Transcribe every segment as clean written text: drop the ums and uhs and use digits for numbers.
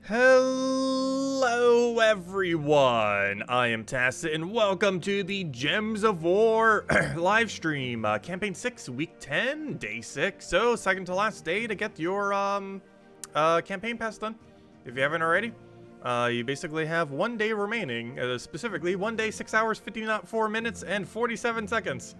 Hello everyone, I am Tacit and welcome to the Gems of War live stream, campaign 6, week 10, day 6, so second to last day to get your campaign pass done. If you haven't already, you basically have 1 day remaining, specifically 1 day, 6 hours, 54 minutes, and 47 seconds.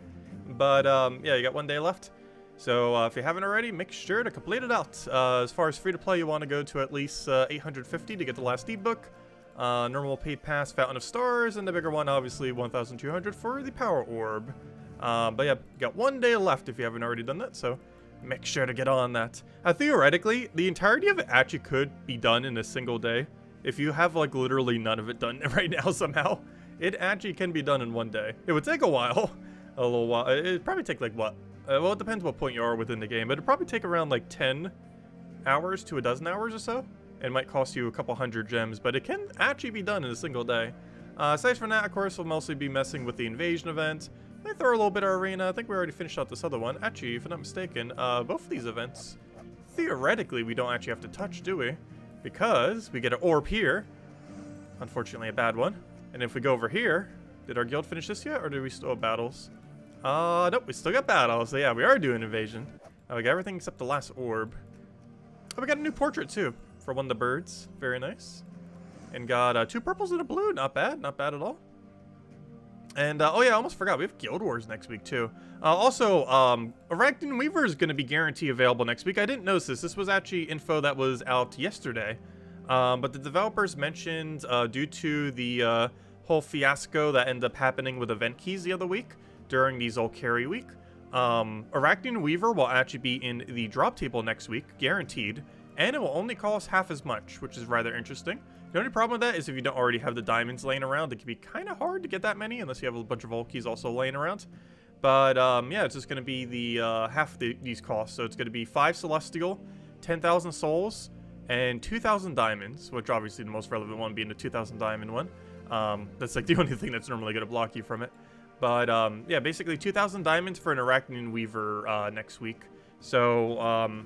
But yeah, you got 1 day left. So if you haven't already, make sure to complete it out. As far as free to play, you want to go to at least 850 to get the last ebook. Normal paid pass, Fountain of Stars, and the bigger one, obviously 1,200 for the Power Orb. But yeah, you got 1 day left if you haven't already done that, so make sure to get on that. Theoretically, the entirety of it actually could be done in a single day. If you have like literally none of it done right now somehow, it actually can be done in 1 day. It would take a while, a little while. It'd probably take like what? Well, it depends what point you are within the game, but it'd probably take around like 10 hours to a dozen hours or so. It might cost you a couple hundred gems, but it can actually be done in a single day. Aside from that, of course, we'll mostly be messing with the invasion event. Might throw a little bit of arena. I think we already finished out this other one. Actually, if I'm not mistaken, both of these events, theoretically, we don't actually have to touch, do we? Because we get an orb here. Unfortunately, a bad one. And if we go over here, did our guild finish this yet, or do we still have battles? Nope, we still got battles, so yeah, we are doing invasion. We got everything except the last orb. Oh, we got a new portrait, too, for one of the birds. Very nice. And got 2 purples and a blue. Not bad at all. And, oh yeah, I almost forgot, we have Guild Wars next week, too. Also, Arachne Weaver is going to be guaranteed available next week. I didn't notice this. This was actually info that was out yesterday. But the developers mentioned, due to the whole fiasco that ended up happening with event keys the other week, during the Zolkari week, Arachne Weaver will actually be in the drop table next week, guaranteed, and it will only cost half as much, which is rather interesting. The only problem with that is if you don't already have the diamonds laying around, it can be kind of hard to get that many unless you have a bunch of Volkeys also laying around. But yeah, it's just going to be the half these costs, so it's going to be 5 Celestial, 10,000 souls, and 2,000 diamonds, which obviously the most relevant one being the 2,000 diamond one. That's like the only thing that's normally going to block you from it. But, yeah, basically 2,000 diamonds for an Arachne Weaver next week. So,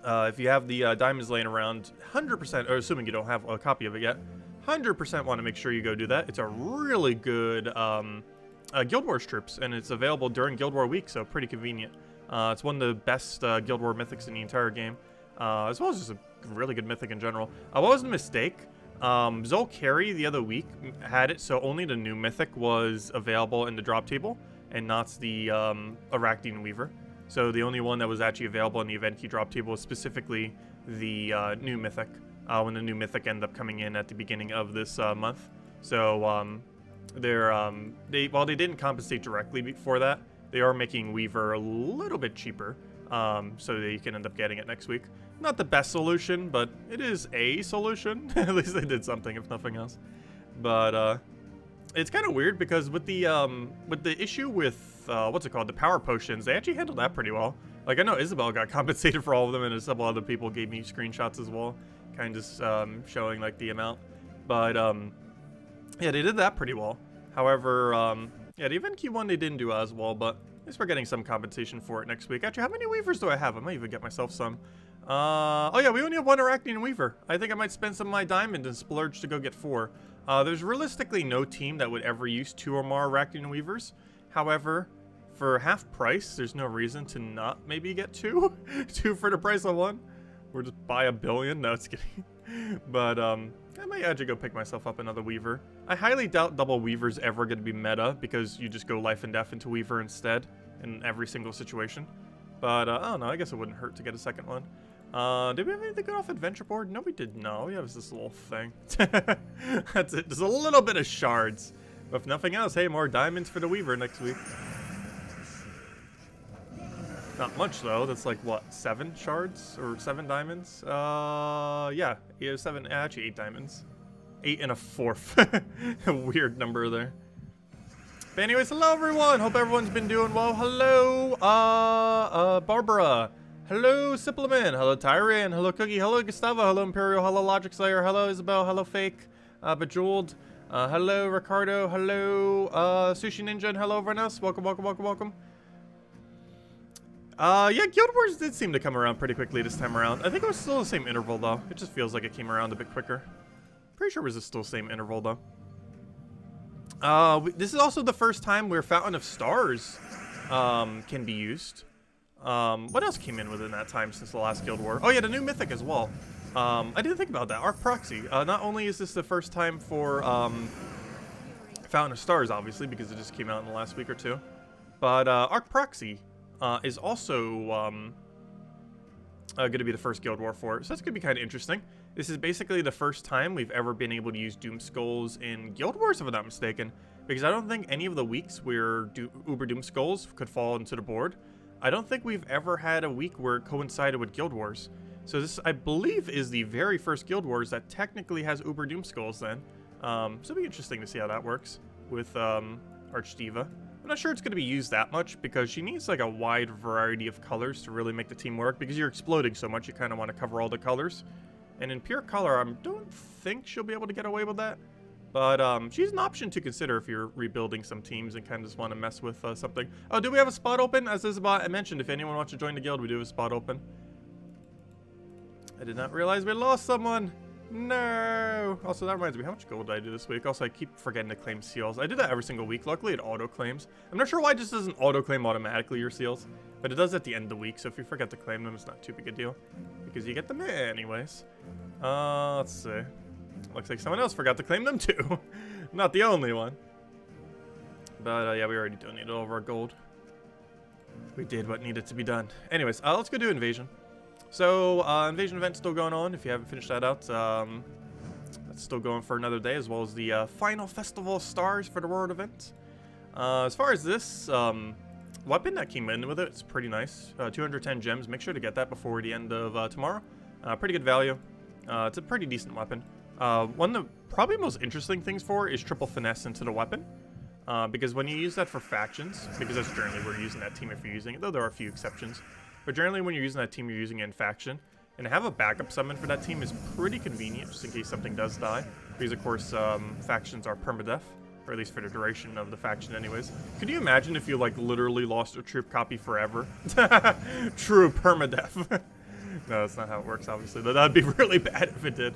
if you have the diamonds laying around, 100%, or assuming you don't have a copy of it yet, 100% want to make sure you go do that. It's a really good Guild Wars troops, and it's available during Guild War week, so pretty convenient. It's one of the best Guild War mythics in the entire game, as well as just a really good mythic in general. What was a mistake? Zolkari the other week had it, so only the new mythic was available in the drop table, and not the Arachne Weaver. So the only one that was actually available in the event key drop table was specifically the new mythic, when the new mythic ended up coming in at the beginning of this month. So while they didn't compensate directly for that, they are making Weaver a little bit cheaper, so that you can end up getting it next week. Not the best solution, but it is a solution. At least they did something, if nothing else. But it's kind of weird because with the issue with what's it called, the power potions, they actually handled that pretty well. Like I know Isabel got compensated for all of them, and a couple other people gave me screenshots as well, kind of showing like the amount. But yeah, they did that pretty well. However, yeah, the event key one they didn't do as well, but at least we're getting some compensation for it next week. Actually, how many Weavers do I have? I might even get myself some. Oh yeah, we only have 1 Arachne Weaver. I think I might spend some of my diamond and splurge to go get 4. There's realistically no team that would ever use 2 or more Arachne Weavers. However, for half price, there's no reason to not maybe get 2. 2 for the price of 1. Or just buy a billion. No, it's kidding. But I might actually go pick myself up another Weaver. I highly doubt double Weaver's ever going to be meta, because you just go life and death into Weaver instead in every single situation. But I don't know, I guess it wouldn't hurt to get a second one. Did we have anything good off adventure board? No, we did not. We have this little thing. That's it. Just a little bit of shards. But if nothing else, hey, more diamonds for the Weaver next week. Not much though. That's like what, 7 shards or 7 diamonds? Yeah, 7. Actually, 8 diamonds. 8 and a 4th. A weird number there. But anyways, hello everyone. Hope everyone's been doing well. Hello, Barbara. Hello, Supplement. Hello, Tyrian. Hello, Cookie. Hello, Gustavo. Hello, Imperial. Hello, Logic Slayer. Hello, Isabel. Hello, Fake. Bejeweled. Hello, Ricardo. Hello, Sushi Ninja. And hello, everyone else. Welcome, welcome, welcome, welcome. Yeah, Guild Wars did seem to come around pretty quickly this time around. I think it was still the same interval, though. It just feels like it came around a bit quicker. Pretty sure it was still the same interval, though. This is also the first time where Fountain of Stars can be used. What else came in within that time since the last Guild War? Oh, yeah, the new Mythic as well. I didn't think about that. Arc Proxy. Not only is this the first time for Fountain of Stars, obviously, because it just came out in the last week or two, but Arc Proxy is also going to be the first Guild War for it. So that's going to be kind of interesting. This is basically the first time we've ever been able to use Doom Skulls in Guild Wars, if I'm not mistaken. Because I don't think any of the weeks where Uber Doom Skulls could fall into the board, I don't think we've ever had a week where it coincided with Guild Wars. So this, I believe, is the very first Guild Wars that technically has Uber Doom Skulls then. So it'll be interesting to see how that works with Archdiva. I'm not sure it's going to be used that much because she needs like a wide variety of colors to really make the team work, because you're exploding so much you kind of want to cover all the colors. And in pure color, I don't think she'll be able to get away with that. But she's an option to consider if you're rebuilding some teams and kind of just want to mess with something. Oh, do we have a spot open? As Isabel mentioned, if anyone wants to join the guild, we do have a spot open. I did not realize we lost someone. No. Also, that reminds me, how much gold did I do this week? Also, I keep forgetting to claim seals. I do that every single week. Luckily, it auto-claims. I'm not sure why it just doesn't auto-claim automatically your seals, but it does at the end of the week, so if you forget to claim them, it's not too big a deal, because you get them anyways. Let's see. Looks like someone else forgot to claim them too. Not the only one. But yeah, we already donated all of our gold. We did what needed to be done. Anyways, let's go do Invasion. So, Invasion event's still going on, if you haven't finished that out. That's still going for another day, as well as the final Festival of Stars for the World event. As far as this weapon that came in with it, it's pretty nice. 210 gems. Make sure to get that before the end of tomorrow. Pretty good value. It's a pretty decent weapon. One of the probably most interesting things for is triple finesse into the weapon. Because when you use that for factions, because that's generally where you're using that team if you're using it, though there are a few exceptions. But generally when you're using that team, you're using it in faction. And to have a backup summon for that team is pretty convenient, just in case something does die. Because of course, factions are permadeath, or at least for the duration of the faction anyways. Could you imagine if you like literally lost a troop copy forever? True permadeath. No, that's not how it works, obviously. That'd be really bad if it did.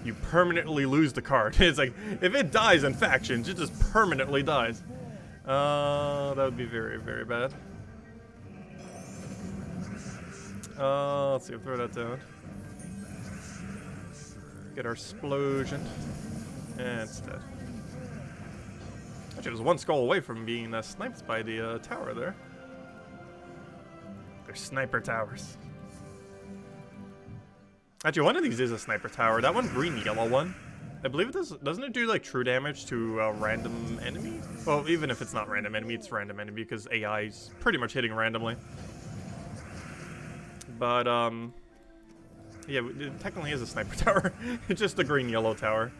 You permanently lose the card. It's like, if it dies in factions, it just permanently dies. That would be very, very bad. Let's see, I'll throw that down. Get our explosion. And it's dead. Actually, it was one skull away from being sniped by the tower there. They're sniper towers. Actually, one of these is a sniper tower. That one, green-yellow one, I believe it does. Doesn't it do like true damage to a random enemy? Well, even if it's not random enemy, it's random enemy because AI is pretty much hitting randomly. But yeah, it technically is a sniper tower. It's just a green-yellow tower.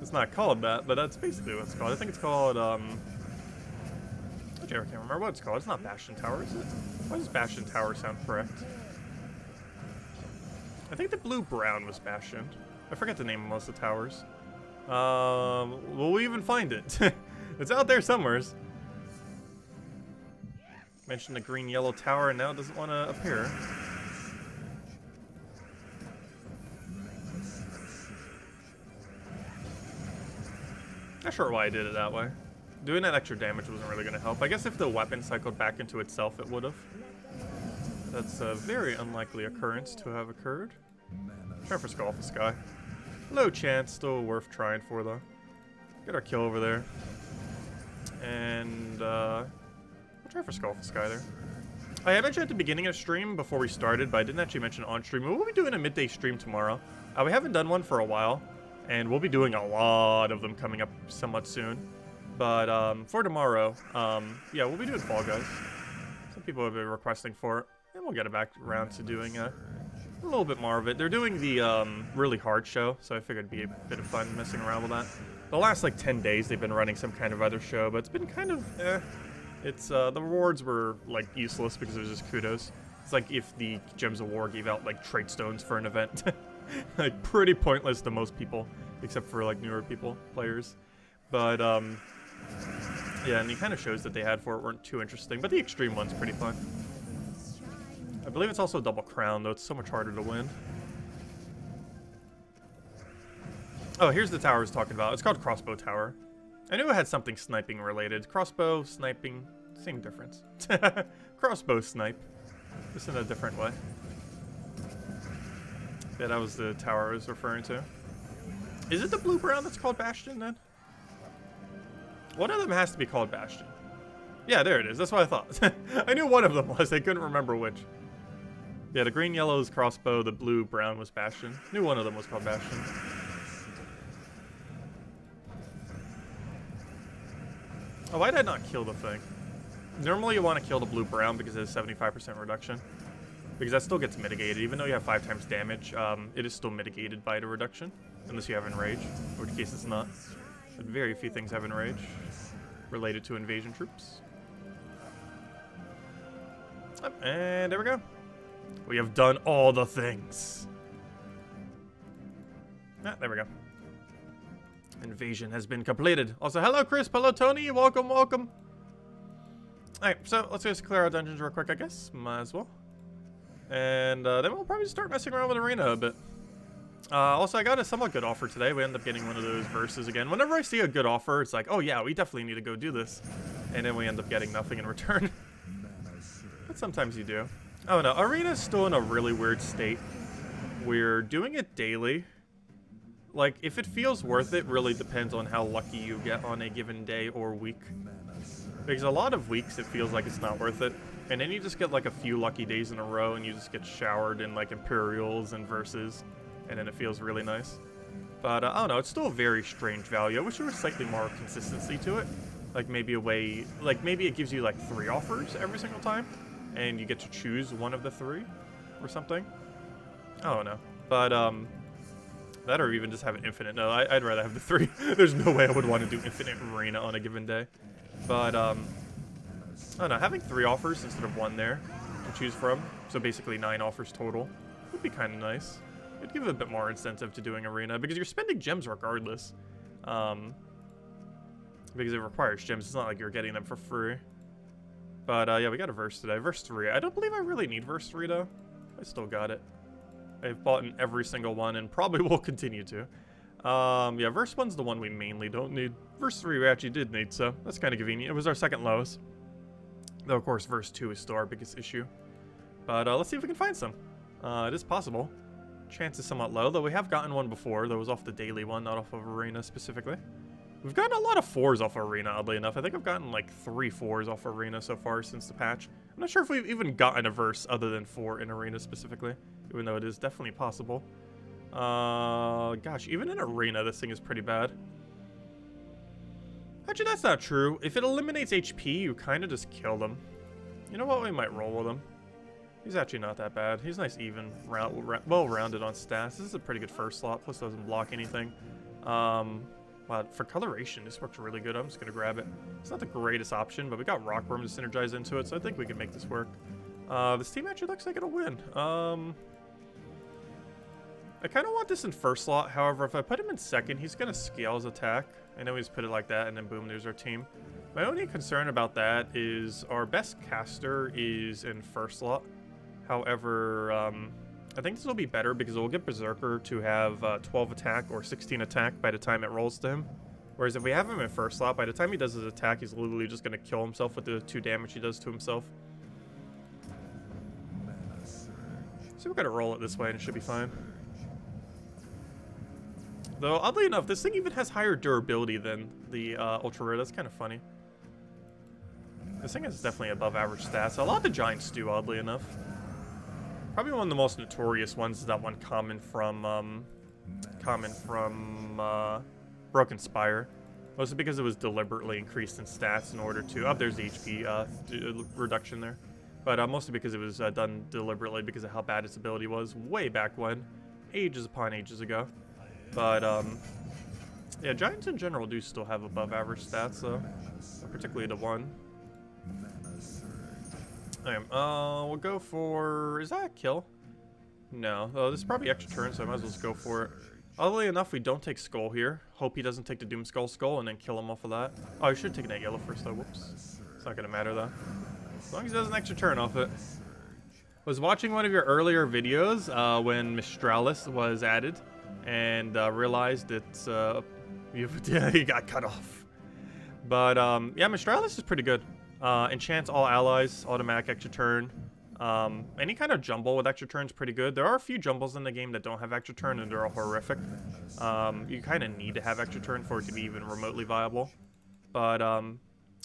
It's not called that, but that's basically what it's called. I think it's called I can't remember what it's called. It's not Bastion Tower, is it? Why does Bastion Tower sound correct? I think the blue-brown was Bastion. I forget the name of most of the towers. Will we even find it? It's out there somewheres. Mentioned the green-yellow tower, and now it doesn't want to appear. Not sure why I did it that way. Doing that extra damage wasn't really going to help. I guess if the weapon cycled back into itself, it would have. That's a very unlikely occurrence to have occurred. Try for Skull off the Sky. Low chance, still worth trying for though. Get our kill over there. And we'll try for Skull off the Sky there. I mentioned at the beginning of stream before we started, but I didn't actually mention on stream. We'll be doing a midday stream tomorrow. We haven't done one for a while, and we'll be doing a lot of them coming up somewhat soon. But for tomorrow, yeah, we'll be doing Fall Guys. Some people have been requesting for it, and we'll get it back around to doing a little bit more of it. They're doing the really hard show, so I figured it'd be a bit of fun messing around with that. The last like 10 days, they've been running some kind of other show, but it's been kind of It's the rewards were like useless because it was just kudos. It's like if the Gems of War gave out like trade stones for an event. Like pretty pointless to most people, except for like newer players. But Yeah, and he kind of shows that they had for it weren't too interesting, but the extreme one's pretty fun. I believe it's also double crown, though it's so much harder to win. Oh, here's the tower I was talking about. It's called Crossbow Tower. I knew it had something sniping related. Crossbow, sniping, same difference. Crossbow snipe, just in a different way. Yeah, that was the tower I was referring to. Is it the blue-brown that's called Bastion, then? One of them has to be called Bastion. Yeah, there it is. That's what I thought. I knew one of them was. I couldn't remember which. Yeah, the green-yellow is Crossbow. The blue-brown was Bastion. Knew one of them was called Bastion. Oh, why did I not kill the thing? Normally you want to kill the blue-brown because it has 75% reduction. Because that still gets mitigated. Even though you have 5 times damage, it is still mitigated by the reduction. Unless you have Enrage, in which case it's not. But very few things have Enrage related to invasion troops. Oh, and there we go. We have done all the things. Ah, there we go. Invasion has been completed. Also, hello Chris, hello Tony, welcome, welcome. Alright, so let's just clear our dungeons real quick, I guess. Might as well. And then we'll probably start messing around with Arena a bit. Also, I got a somewhat good offer today. We end up getting one of those verses again. Whenever I see a good offer, it's like, oh yeah, we definitely need to go do this. And then we end up getting nothing in return. But sometimes you do. Oh no, Arena's still in a really weird state. We're doing it daily. Like, if it feels worth it, really depends on how lucky you get on a given day or week. Because a lot of weeks it feels like it's not worth it. And then you just get like a few lucky days in a row and you just get showered in like Imperials and Verses. And then it feels really nice. But I don't know, it's still a very strange value. I wish there was slightly more consistency to it. Like maybe a way, like maybe it gives you like 3 offers every single time. And you get to choose one of the 3 or something. I don't know. But that or even just have it infinite. No, I'd rather have the 3. There's no way I would want to do infinite Arena on a given day. But I don't know, having 3 offers instead of 1 there to choose from, so basically 9 offers total, would be kind of nice. It'd give it a bit more incentive to doing Arena, because you're spending gems regardless. Because it requires gems, it's not like you're getting them for free. But yeah, we got a verse today, verse 3. I don't believe I really need verse 3 though. I still got it. I've bought in every single one and probably will continue to. Yeah, verse 1's the one we mainly don't need. Verse 3 we actually did need, so that's kind of convenient. It was our second lowest. Though, of course, verse 2 is still our biggest issue. But let's see if we can find some. It is possible. Chance is somewhat low, though we have gotten one before. That was off the daily one, not off of Arena specifically. We've gotten a lot of 4s off Arena, oddly enough. I think I've gotten like 3 4s off Arena so far since the patch. I'm not sure if we've even gotten a verse other than 4 in Arena specifically, even though it is definitely possible. Gosh, even in Arena, this thing is pretty bad. Actually, that's not true. If it eliminates HP, you kind of just kill them. You know what? We might roll with him. He's actually not that bad. He's nice, even, well-rounded on stats. This is a pretty good first slot, plus doesn't block anything. Wow, for coloration, this works really good. I'm just going to grab it. It's not the greatest option, but we got Rockworm to synergize into it, so I think we can make this work. This team actually looks like it'll win. I kind of want this in first slot. However, if I put him in second, he's going to scale his attack. I know we just put it like that, and then boom, there's our team. My only concern about that is our best caster is in first slot. However, I think this will be better because it will get Berserker to have 12 attack or 16 attack by the time it rolls to him. Whereas if we have him in first slot, by the time he does his attack, he's literally just going to kill himself with the 2 damage he does to himself. So we're going to roll it this way and it should be fine. Though, oddly enough, this thing even has higher durability than the Ultra Rare. That's kind of funny. This thing has definitely above average stats. A lot of the Giants do, oddly enough. Probably one of the most notorious ones is that one common from Broken Spire. Mostly because it was deliberately increased in stats in order to... Oh, there's the HP reduction there. But mostly because it was done deliberately because of how bad its ability was way back when. Ages upon ages ago. But, yeah, Giants in general do still have above average stats, though. Particularly the one. Okay, we'll go for... Is that a kill? No. Oh, this is probably extra turn, so I might as well just go for it. Oddly enough, we don't take Skull here. Hope he doesn't take the Doom Skull and then kill him off of that. Oh, I should take that yellow first though. Whoops. It's not gonna matter though. As long as he does an extra turn off it. Was watching one of your earlier videos when Mistralis was added and realized that he got cut off. But yeah, Mistralis is pretty good. Enchants all allies, automatic extra turn. Any kind of jumble with extra turn is pretty good. There are a few jumbles in the game that don't have extra turn and they're all horrific. You kind of need to have extra turn for it to be even remotely viable. But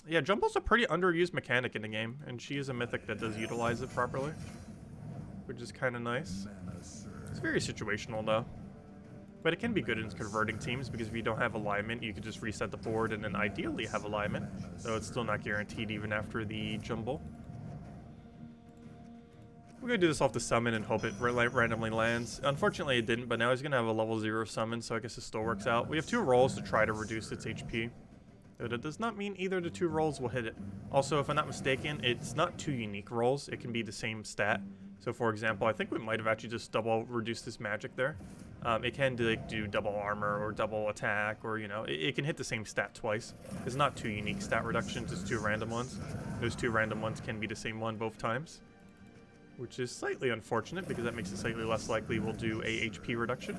yeah, jumble's a pretty underused mechanic in the game, and she is a mythic that does utilize it properly, which is kind of nice. It's very situational though. But it can be good in converting teams, because if you don't have alignment, you could just reset the board and then ideally have alignment. So it's still not guaranteed even after the jumble. We're going to do this off the summon and hope it randomly lands. Unfortunately it didn't, but now he's going to have a level 0 summon, so I guess it still works out. We have 2 rolls to try to reduce its HP. But it does not mean either of the 2 rolls will hit it. Also, if I'm not mistaken, it's not 2 unique rolls. It can be the same stat. So for example, I think we might have actually just double reduced this magic there. It can do double armor or double attack, or, you know, it can hit the same stat twice. It's not 2 unique stat reductions, it's 2 random ones. Those 2 random ones can be the same one both times, which is slightly unfortunate because that makes it slightly less likely we'll do a HP reduction,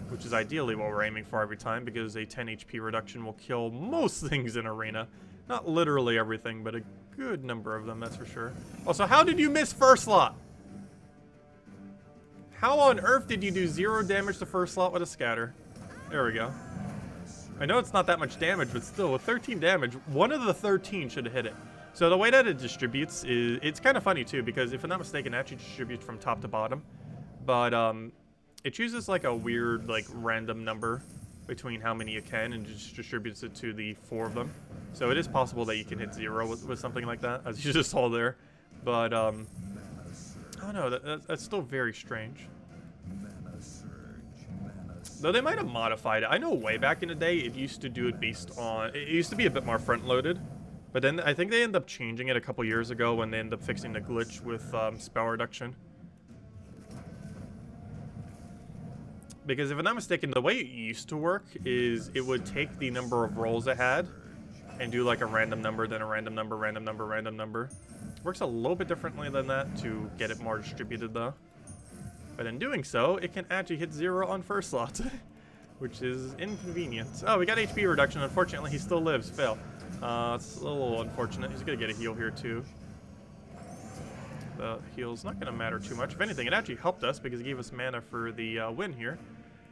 which is ideally what we're aiming for every time, because a 10 HP reduction will kill most things in Arena. Not literally everything, but a good number of them, that's for sure. Also, how did you miss first slot? How on earth did you do 0 damage to first slot with a scatter? There we go. I know it's not that much damage, but still, with 13 damage, one of the 13 should have hit it. So the way that it distributes is, it's kind of funny too, because if I'm not mistaken, it actually distributes from top to bottom. But it chooses like a weird, like, random number between how many you can and just distributes it to the 4 of them. So it is possible that you can hit 0 with something like that, as you just saw there. But I don't know, that's still very strange. Though they might have modified it. I know way back in the day it used to do it based on, it used to be a bit more front loaded. But then I think they ended up changing it a couple years ago when they ended up fixing the glitch with spell reduction. Because if I'm not mistaken, the way it used to work is it would take the number of rolls it had and do like a random number, then a random number, random number, random number. Works a little bit differently than that to get it more distributed though. But in doing so, it can actually hit 0 on first slot, which is inconvenient. Oh, we got HP reduction. Unfortunately, he still lives. Fail. It's a little unfortunate. He's going to get a heal here too. The heal's not going to matter too much. If anything, it actually helped us because it gave us mana for the win here.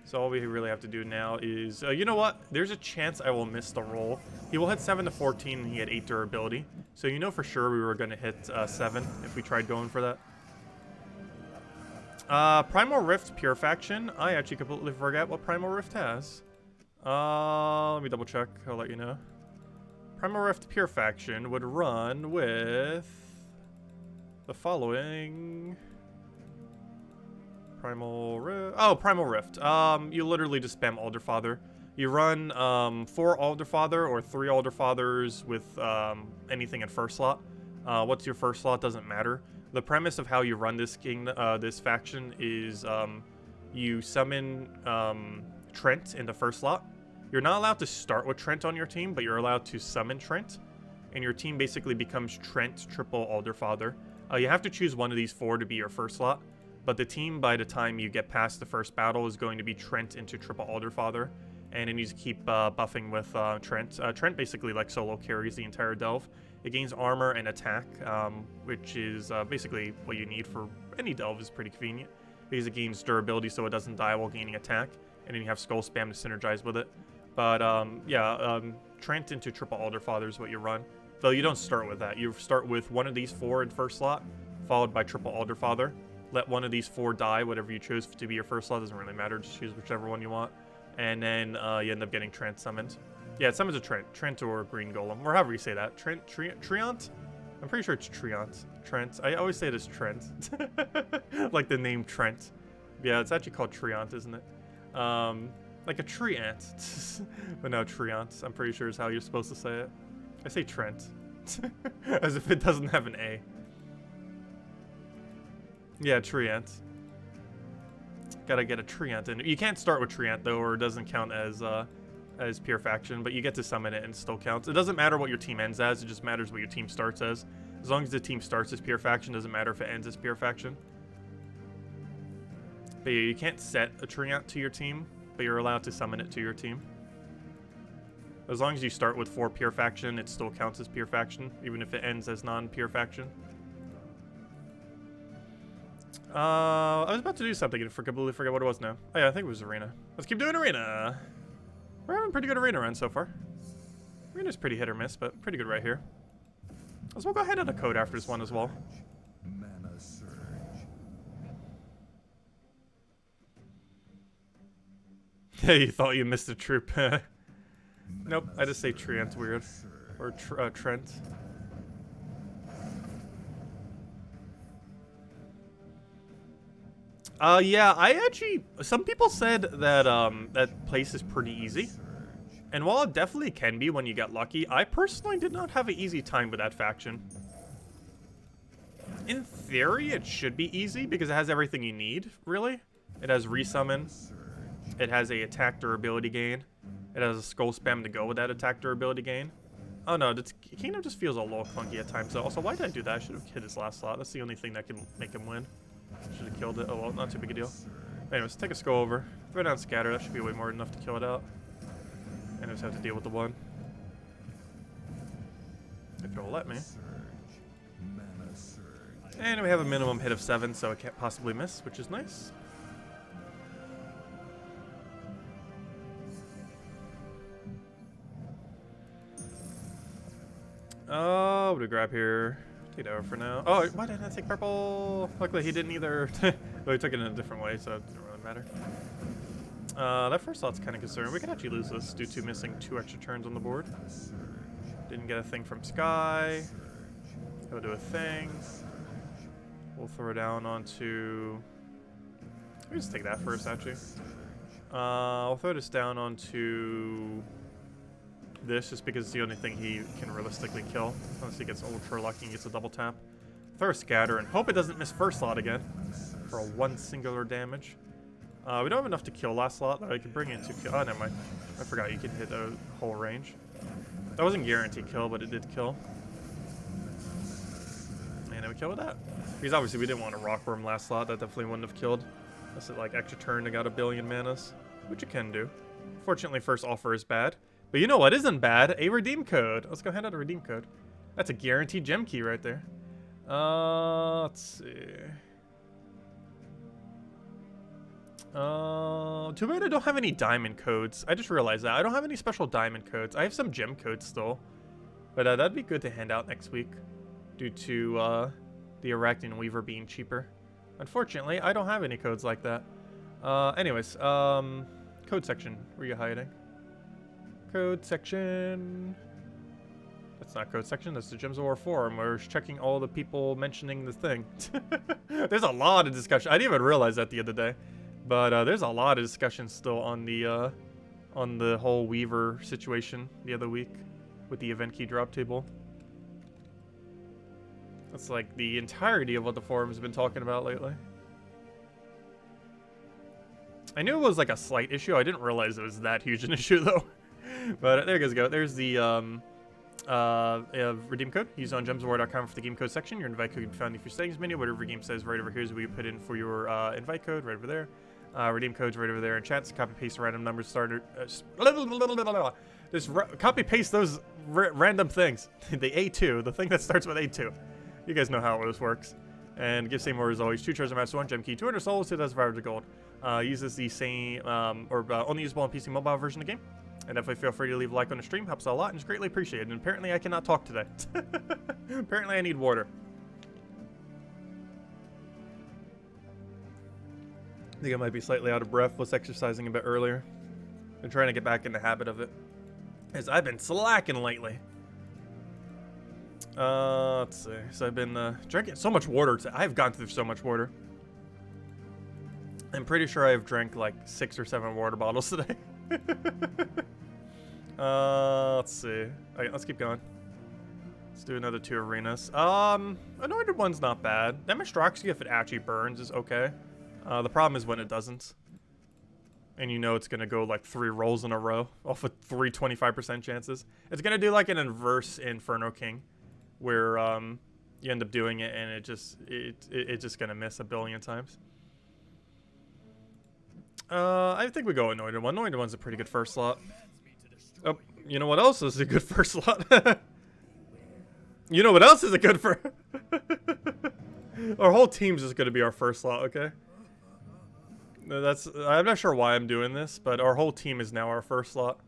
So all we really have to do now is, you know what? There's a chance I will miss the roll. He will hit 7 to 14 and he had 8 durability. So you know for sure we were going to hit 7 if we tried going for that. Primal Rift Pure Faction. I actually completely forgot what Primal Rift has. Let me double check. I'll let you know. Primal Rift Pure Faction would run with the following. Primal Rift. Oh, Primal Rift. You literally just spam Alderfather. You run 4 Alderfather or 3 Alderfathers with anything in first slot. What's your first slot doesn't matter. The premise of how you run this this faction is you summon Trent in the first slot. You're not allowed to start with Trent on your team, but you're allowed to summon Trent, and your team basically becomes Trent triple Alderfather. You have to choose one of these 4 to be your first slot, but the team by the time you get past the first battle is going to be Trent into triple Alderfather, and it needs to keep buffing with Trent. Trent basically like solo carries the entire delve. It gains armor and attack, which is basically what you need for any delve. Is pretty convenient because it gains durability so it doesn't die while gaining attack, and then you have skull spam to synergize with it. But yeah, Trent into triple Alderfather is what you run. Though you don't start with that. You start with one of these 4 in first slot, followed by triple Alderfather. Let one of these 4 die, whatever you choose to be your first slot, doesn't really matter, just choose whichever one you want. And then you end up getting Trent summoned. Yeah, it summons a Trent or Green Golem, or however you say that. Treant? I'm pretty sure it's Treant. Trent. I always say it as Trent. Like the name Trent. Yeah, it's actually called Treant, isn't it? Like a tree ant. But no, Treant, I'm pretty sure is how you're supposed to say it. I say Trent. As if it doesn't have an A. Yeah, Treant. Gotta get a Treant in. You can't start with Treant though, or it doesn't count as pure faction, but you get to summon it and it still counts. It doesn't matter what your team ends as, it just matters what your team starts as. As long as the team starts as pure faction, doesn't matter if it ends as pure faction. But yeah, you can't set a Treant to your team, but you're allowed to summon it to your team. As long as you start with 4 pure faction, it still counts as pure faction, even if it ends as non-pure faction. I was about to do something and completely forgot what it was now. Oh yeah, I think it was arena. Let's keep doing arena. We're having a pretty good arena run so far. Arena's pretty hit or miss, but pretty good right here. Let's go ahead and a code after this one as well. Mana surge. Hey, you thought you missed a troop. Nope, I just say Treant's weird. Or Trent. Yeah, I actually, some people said that that place is pretty easy. And while it definitely can be when you get lucky, I personally did not have an easy time with that faction. In theory, it should be easy because it has everything you need, really. It has resummon. It has a attack durability gain. It has a skull spam to go with that attack durability gain. Oh no, the Kingdom just feels a little clunky at times. So also, why did I do that? I should have hit his last slot. That's the only thing that can make him win. Should have killed it. Oh well, not too big a deal. Anyways, take a skull over. Throw down scatter. That should be way more than enough to kill it out. And I just have to deal with the one. If it'll let me. And we have a minimum hit of 7, so it can't possibly miss, which is nice. Oh, what do we grab here? Take that over for now. Oh, why didn't I take purple? Luckily he didn't either. Well, he took it in a different way, so it didn't really matter. That first slot's kind of concerning. We could actually lose this due to missing 2 extra turns on the board. Didn't get a thing from Sky. He'll do a thing. We'll throw down onto... Let me just take that first, actually. I'll throw this down onto this, just because it's the only thing he can realistically kill. Unless he gets ultra lucky and gets a double tap. Throw a scatter and hope it doesn't miss first slot again for a 1 singular damage. We don't have enough to kill last slot, but I can bring it to kill. Oh, never mind. I forgot you can hit a whole range. That wasn't guaranteed kill, but it did kill. And then we kill with that. Because obviously we didn't want to rockworm last slot. That definitely wouldn't have killed. Unless it like extra turn and got a billion manas. Which it can do. Fortunately, first offer is bad. But you know what isn't bad? A redeem code. Let's go hand out a redeem code. That's a guaranteed gem key right there. Let's see. Too bad I don't have any diamond codes. I just realized that. I don't have any special diamond codes. I have some gem codes still. But that'd be good to hand out next week. Due to the Arachne Weaver being cheaper. Unfortunately, I don't have any codes like that. Anyways, code section. Where are you hiding? Code section. That's not code section. That's the Gems of War forum. We're checking all the people mentioning the thing. There's a lot of discussion. I didn't even realize that the other day. But there's a lot of discussion still on the whole Weaver situation the other week with the event key drop table. That's like the entirety of what the forum's been talking about lately. I knew it was like a slight issue. I didn't realize it was that huge an issue though. But there you guys go. There's the redeem code. Use on gemsofwar.com for the game code section. Your invite code can be found in your settings menu. Whatever your game says right over here is where you put in for your invite code right over there. Redeem code's right over there in chats. Copy paste random numbers started. Just copy paste those random things. The A2, the thing that starts with A2. You guys know how this works. And give same order as always. 2 treasure maps, 1 gem key, 200 souls, 2,500 gold. Uses the same only usable on PC mobile version of the game. And definitely feel free to leave a like on the stream. Helps out a lot and is greatly appreciated. And apparently I cannot talk today. Apparently I need water. I think I might be slightly out of breath. Was exercising a bit earlier. Been trying to get back in the habit of it. As I've been slacking lately. Let's see. So I've been drinking so much water. I've gone through so much water. I'm pretty sure I've drank like 6 or 7 water bottles today. Let's see. Alright, let's keep going. Let's do another 2 arenas. Anointed one's not bad. That Mistroxy, if it actually burns, is okay. The problem is when it doesn't. And you know it's going to go like 3 rolls in a row off of 3 25% chances. It's going to do like an inverse Inferno King where you end up doing it and it's just going to miss a billion times. I think we go Anointed One. Anointed One's a pretty good first slot. Oh, you know what else is a good first slot? You know what else is a good first... Our whole team's just going to be our first slot, okay? I'm not sure why I'm doing this, but our whole team is now our first slot.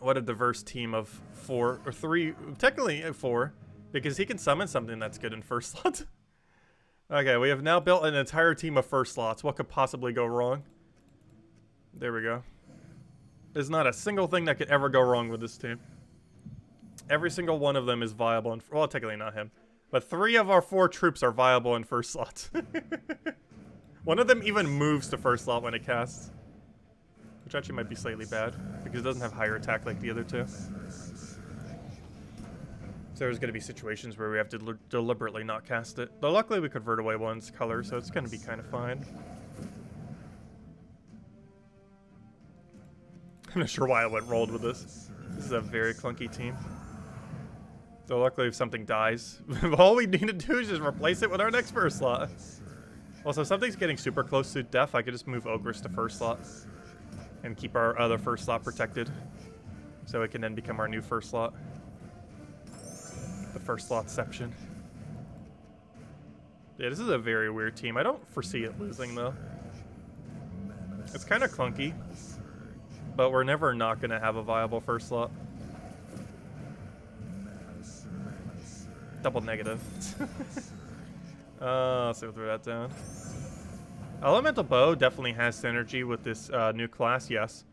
What a diverse team of 4 or 3, technically 4, because he can summon something that's good in first slot. Okay, we have now built an entire team of first slots. What could possibly go wrong? There we go. There's not a single thing that could ever go wrong with this team. Every single one of them is viable, well, technically not him. But 3 of our 4 troops are viable in first slot. One of them even moves to first slot when it casts. Which actually might be slightly bad, because it doesn't have higher attack like the other 2. So there's going to be situations where we have to deliberately not cast it. Though luckily we convert away one's color, so it's going to be kind of fine. I'm not sure why I went rolled with this. This is a very clunky team. So luckily if something dies, all we need to do is just replace it with our next first slot. Also, if something's getting super close to death, I could just move Ogress to first slot. And keep our other first slot protected. So it can then become our new first slot. The first slotception. Yeah, this is a very weird team. I don't foresee it losing though. It's kind of clunky. But we're never not going to have a viable first slot. Double negative. So we'll throw that down. Elemental Bow definitely has synergy with this new class, yes.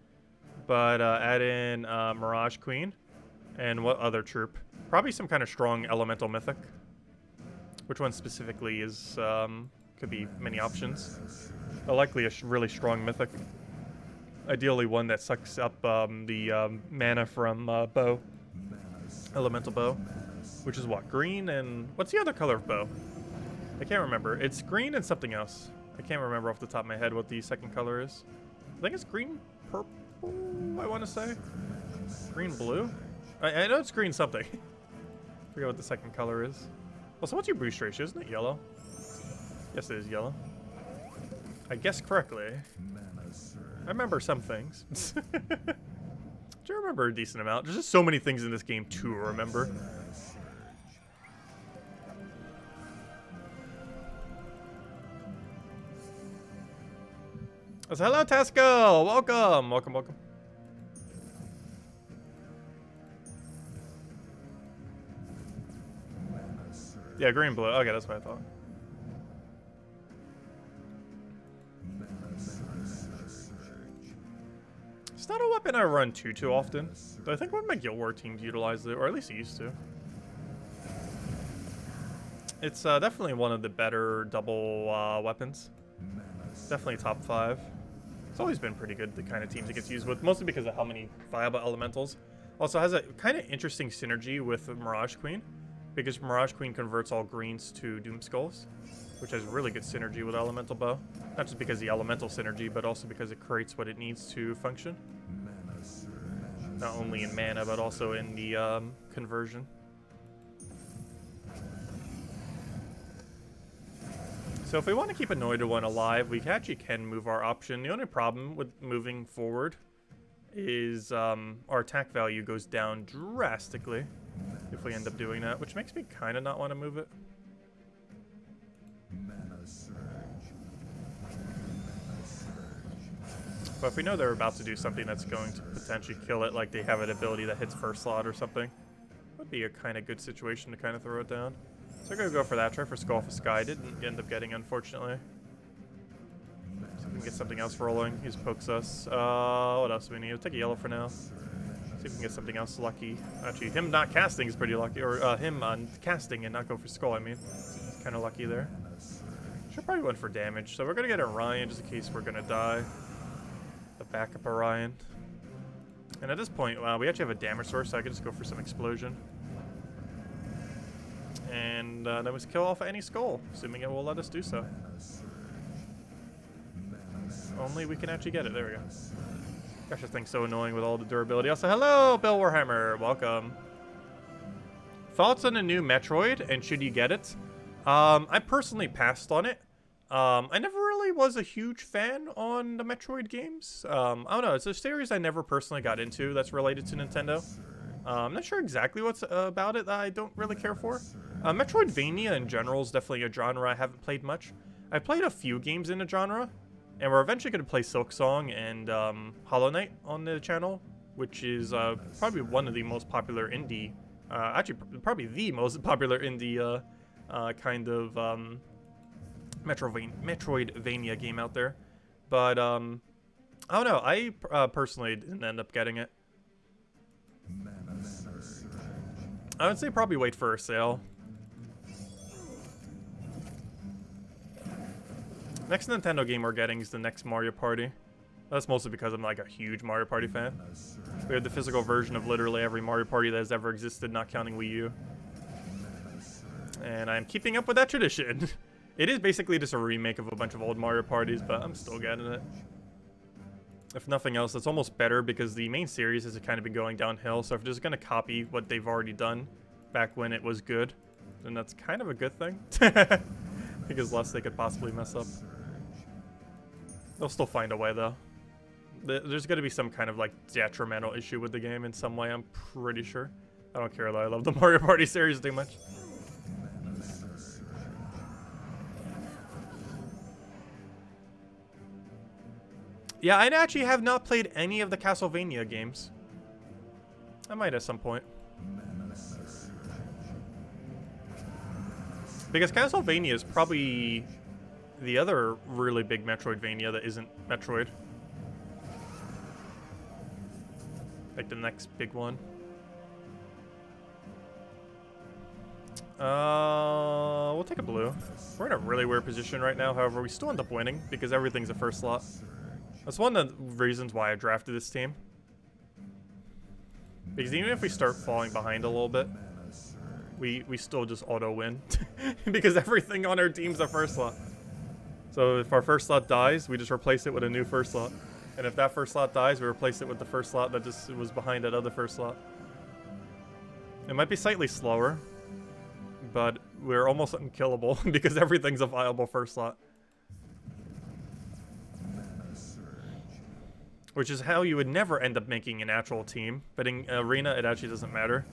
But add in Mirage Queen. And what other troop? Probably some kind of strong elemental mythic. Which one specifically is, could be many options. But likely a really strong mythic. Ideally one that sucks up the mana from Bow. Elemental Bow. Which is what? Green and... What's the other color of Bow? I can't remember. It's green and something else. I can't remember off the top of my head what the second color is. I think it's green purple, I want to say. Green blue? I know it's green something. Forget what the second color is. Also, what's your boost ratio? Isn't it yellow? Yes, it is yellow. I guessed correctly. I remember some things. Do you remember a decent amount? There's just so many things in this game to remember. So hello, Tesco! Welcome! Welcome, welcome. Yeah, green, blue. Okay, that's what I thought. It's not a weapon I run too often. But I think one of my Guild War teams utilize it, or at least it used to. It's definitely one of the better double weapons. Definitely top 5. It's always been pretty good, the kind of teams it gets used with, mostly because of how many viable elementals. Also has a kind of interesting synergy with Mirage Queen, because Mirage Queen converts all greens to Doom Skulls, which has really good synergy with Elemental Bow. Not just because of the elemental synergy, but also because it creates what it needs to function. Not only in mana, but also in the conversion. So if we want to keep Anointed One alive, we actually can move our option. The only problem with moving forward is our attack value goes down drastically if we end up doing that, which makes me kind of not want to move it. But if we know they're about to do something that's going to potentially kill it, like they have an ability that hits first slot or something, would be a kind of good situation to kind of throw it down. So I'm going to go for that. Try for Skull for Sky. Didn't end up getting, unfortunately. So we can get something else rolling. He just pokes us. What else do we need? We'll take a yellow for now. See if we can get something else lucky. Actually, him not casting is pretty lucky. Or him on casting and not go for Skull, I mean. Kind of lucky there. Should probably went for damage. So we're going to get Orion just in case we're going to die. The backup Orion. And at this point, we actually have a damage source, so I can just go for some explosion. And then we kill off any skull, assuming it will let us do so. Only we can actually get it. There we go. Gosh, this thing's so annoying with all the durability. Also, hello, Bill Warhammer. Welcome. Thoughts on a new Metroid, and should you get it? I personally passed on it. I never really was a huge fan on the Metroid games. I don't know. It's a series I never personally got into that's related to Nintendo. I'm not sure exactly what's about it that I don't really care for. Metroidvania in general is definitely a genre I haven't played much. I played a few games in the genre, and we're eventually going to play Silksong and Hollow Knight on the channel, which is probably one of the most popular indie, actually probably the most popular indie kind of Metroidvania game out there. But I don't know, I personally didn't end up getting it. I would say probably wait for a sale. Next Nintendo game we're getting is the next Mario Party. That's mostly because I'm like a huge Mario Party fan. We have the physical version of literally every Mario Party that has ever existed, not counting Wii U. And I'm keeping up with that tradition. It is basically just a remake of a bunch of old Mario Parties, but I'm still getting it. If nothing else, it's almost better because the main series has kind of been going downhill, so if they're just going to copy what they've already done back when it was good, then that's kind of a good thing. Because less they could possibly mess up. They'll still find a way, though. There's going to be some kind of, like, detrimental issue with the game in some way, I'm pretty sure. I don't care, though. I love the Mario Party series too much. Yeah, I actually have not played any of the Castlevania games. I might at some point. Because Castlevania is probably the other really big Metroidvania that isn't Metroid. Like the next big one. We'll take a blue. We're in a really weird position right now, however, we still end up winning because everything's a first slot. That's one of the reasons why I drafted this team. Because even if we start falling behind a little bit, we still just auto-win. Because everything on our team's a first slot. So if our first slot dies, we just replace it with a new first slot. And if that first slot dies, we replace it with the first slot that just was behind that other first slot. It might be slightly slower, but we're almost unkillable because everything's a viable first slot. Which is how you would never end up making an actual team. But in Arena, it actually doesn't matter.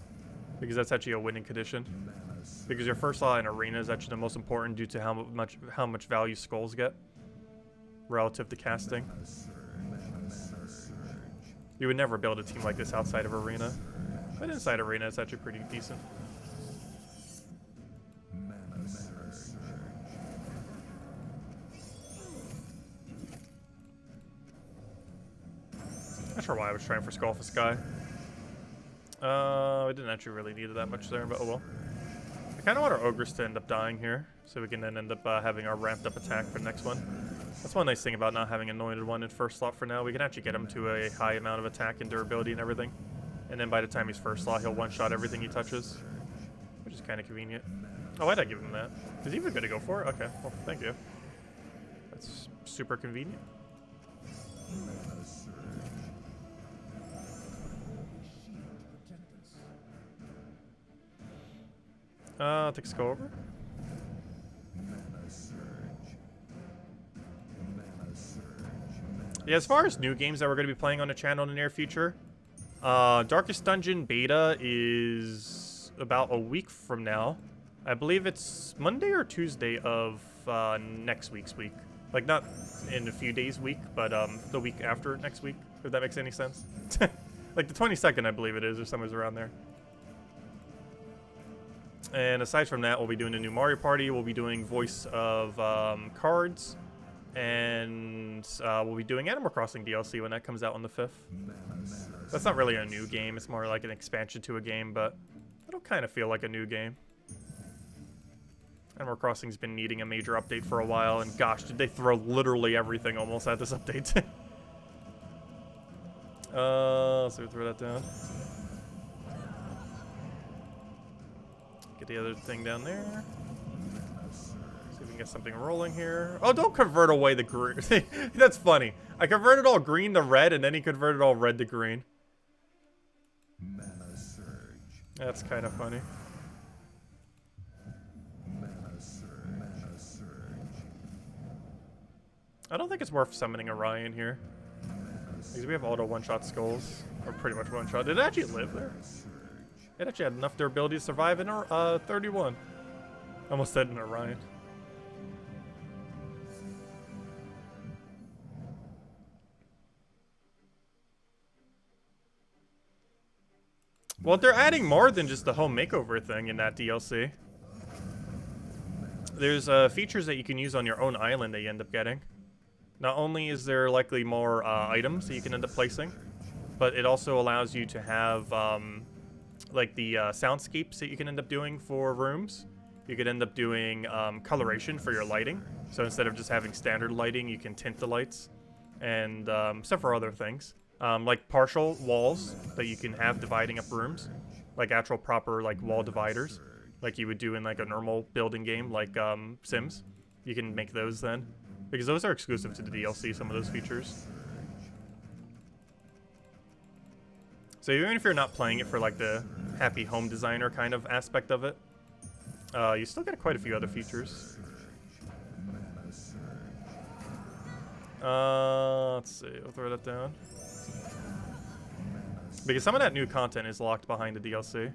Because that's actually a winning condition. Because your first slot in Arena is actually the most important due to how much value skulls get. Relative to casting. You would never build a team like this outside of Arena. But inside Arena, it's actually pretty decent. Not sure why I was trying for Skull for Sky. We didn't actually really need it that much there, but oh well. I kind of want our Ogres to end up dying here, so we can then end up having our ramped up attack for the next one. That's one nice thing about not having anointed one in first slot for now. We can actually get him to a high amount of attack and durability and everything. And then by the time he's first slot, he'll one-shot everything he touches. Which is kind of convenient. Oh, why'd I give him that? Is he even going to go for it? Okay, well, thank you. That's super convenient. I'll take a skull over. Yeah, as far as new games that we're going to be playing on the channel in the near future, Darkest Dungeon beta is about a week from now. I believe it's Monday or Tuesday of next week's week. Like, not in a few days week, but the week after next week, if that makes any sense. Like the 22nd, I believe it is, or somewhere around there. And aside from that, we'll be doing a new Mario Party. We'll be doing voice of cards. And we'll be doing Animal Crossing DLC when that comes out on the 5th. That's not really a new game. It's more like an expansion to a game, but it'll kind of feel like a new game. Animal Crossing's been needing a major update for a while, and gosh, did they throw literally everything almost at this update. So we throw that down. Get Get the other thing down there. See if we can get something rolling here. Oh, don't convert away the green. That's funny. I converted all green to red, and then he converted all red to green. Mana surge. That's kind of funny. Mana surge. Mana surge. I don't think it's worth summoning Orion here. Because we have auto one-shot skulls. Or pretty much one-shot. Did it actually live there? It actually had enough durability to survive in 31. Almost said an Orion. Well, they're adding more than just the home makeover thing in that DLC. There's features that you can use on your own island that you end up getting. Not only is there likely more items that you can end up placing, but it also allows you to have like the soundscapes that you can end up doing for rooms. You could end up doing coloration for your lighting. So instead of just having standard lighting, you can tint the lights and several other things. Like partial walls that you can have dividing up rooms, like actual proper like wall dividers, like you would do in like a normal building game like Sims. You can make those then, because those are exclusive to the DLC, some of those features. So even if you're not playing it for like the happy home designer kind of aspect of it, you still get quite a few other features. Let's see, I'll throw that down. Because some of that new content is locked behind the DLC.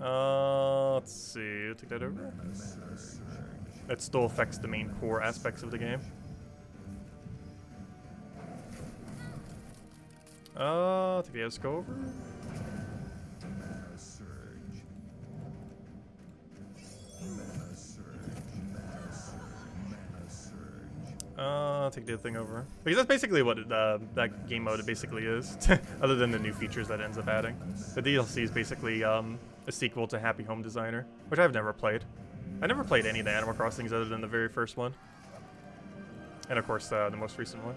Let's see, I'll take that over. That still affects the main core aspects of the game. I think let's go over. I'll take the other thing over. Because that's basically what that game mode basically is, other than the new features that it ends up adding. The DLC is basically a sequel to Happy Home Designer, which I've never played. I never played any of the Animal Crossings other than the very first one. And of course, the most recent one.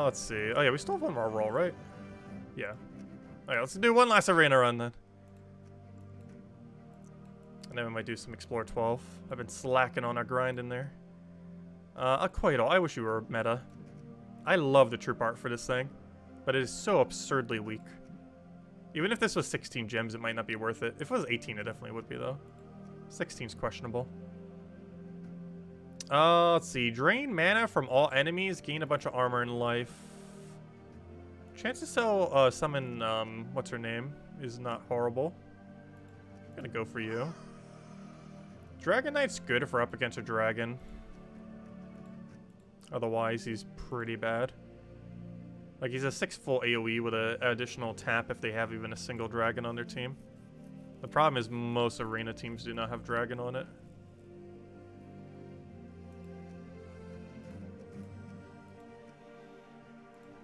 Let's see. Oh yeah, we still have one more roll, right? Yeah. Alright, let's do one last arena run then. And then we might do some Explore 12. I've been slacking on our grind in there. Aquaidol, I wish you were meta. I love the troop art for this thing, but it is so absurdly weak. Even if this was 16 gems, it might not be worth it. If it was 18, it definitely would be, though. 16's questionable. Let's see. Drain mana from all enemies. Gain a bunch of armor and life. Chances to summon, what's her name, is not horrible. I'm gonna go for you. Dragon Knight's good if we're up against a dragon. Otherwise, he's pretty bad. Like, he's a 6 full AoE with an additional tap if they have even a single dragon on their team. The problem is most arena teams do not have dragon on it.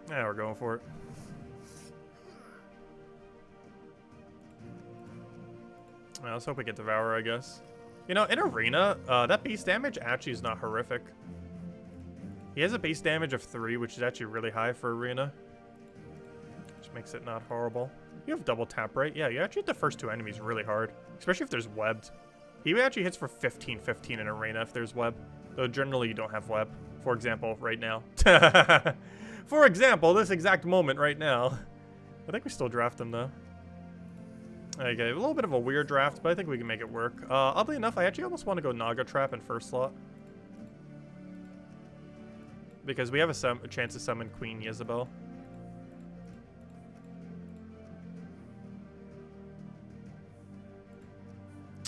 Yeah, we're going for it. Well, let's hope we get Devour, I guess. You know, in Arena, that base damage actually is not horrific. He has a base damage of 3, which is actually really high for Arena. Which makes it not horrible. You have double tap, right? Yeah, you actually hit the first 2 enemies really hard. Especially if there's webbed. He actually hits for 15-15 in Arena if there's web. Though generally you don't have web. For example, right now. For example, this exact moment right now. I think we still draft him, though. Okay, a little bit of a weird draft, but I think we can make it work. Oddly enough, I actually almost want to go Naga Trap in first slot. Because we have a chance to summon Queen Isabel.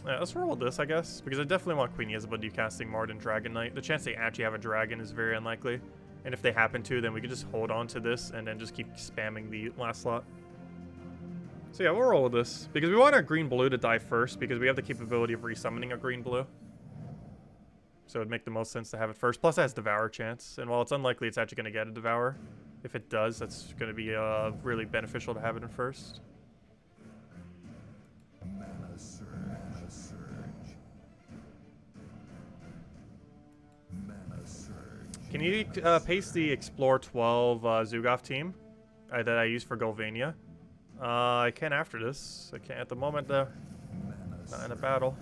Yeah, let's roll with this, I guess. Because I definitely want Queen Isabel to do casting more than Dragon Knight. The chance they actually have a dragon is very unlikely. And if they happen to, then we can just hold on to this and then just keep spamming the last slot. So yeah, we'll roll with this. Because we want our green-blue to die first, because we have the capability of resummoning a green-blue. So it'd make the most sense to have it first. Plus it has Devour chance. And while it's unlikely it's actually going to get a Devour, if it does, that's going to be really beneficial to have it in first. Mana surge. Mana surge. Can you paste the Explore 12 Zugoff team that I use for Golvania? I can after this. I can't at the moment though. Not in a battle.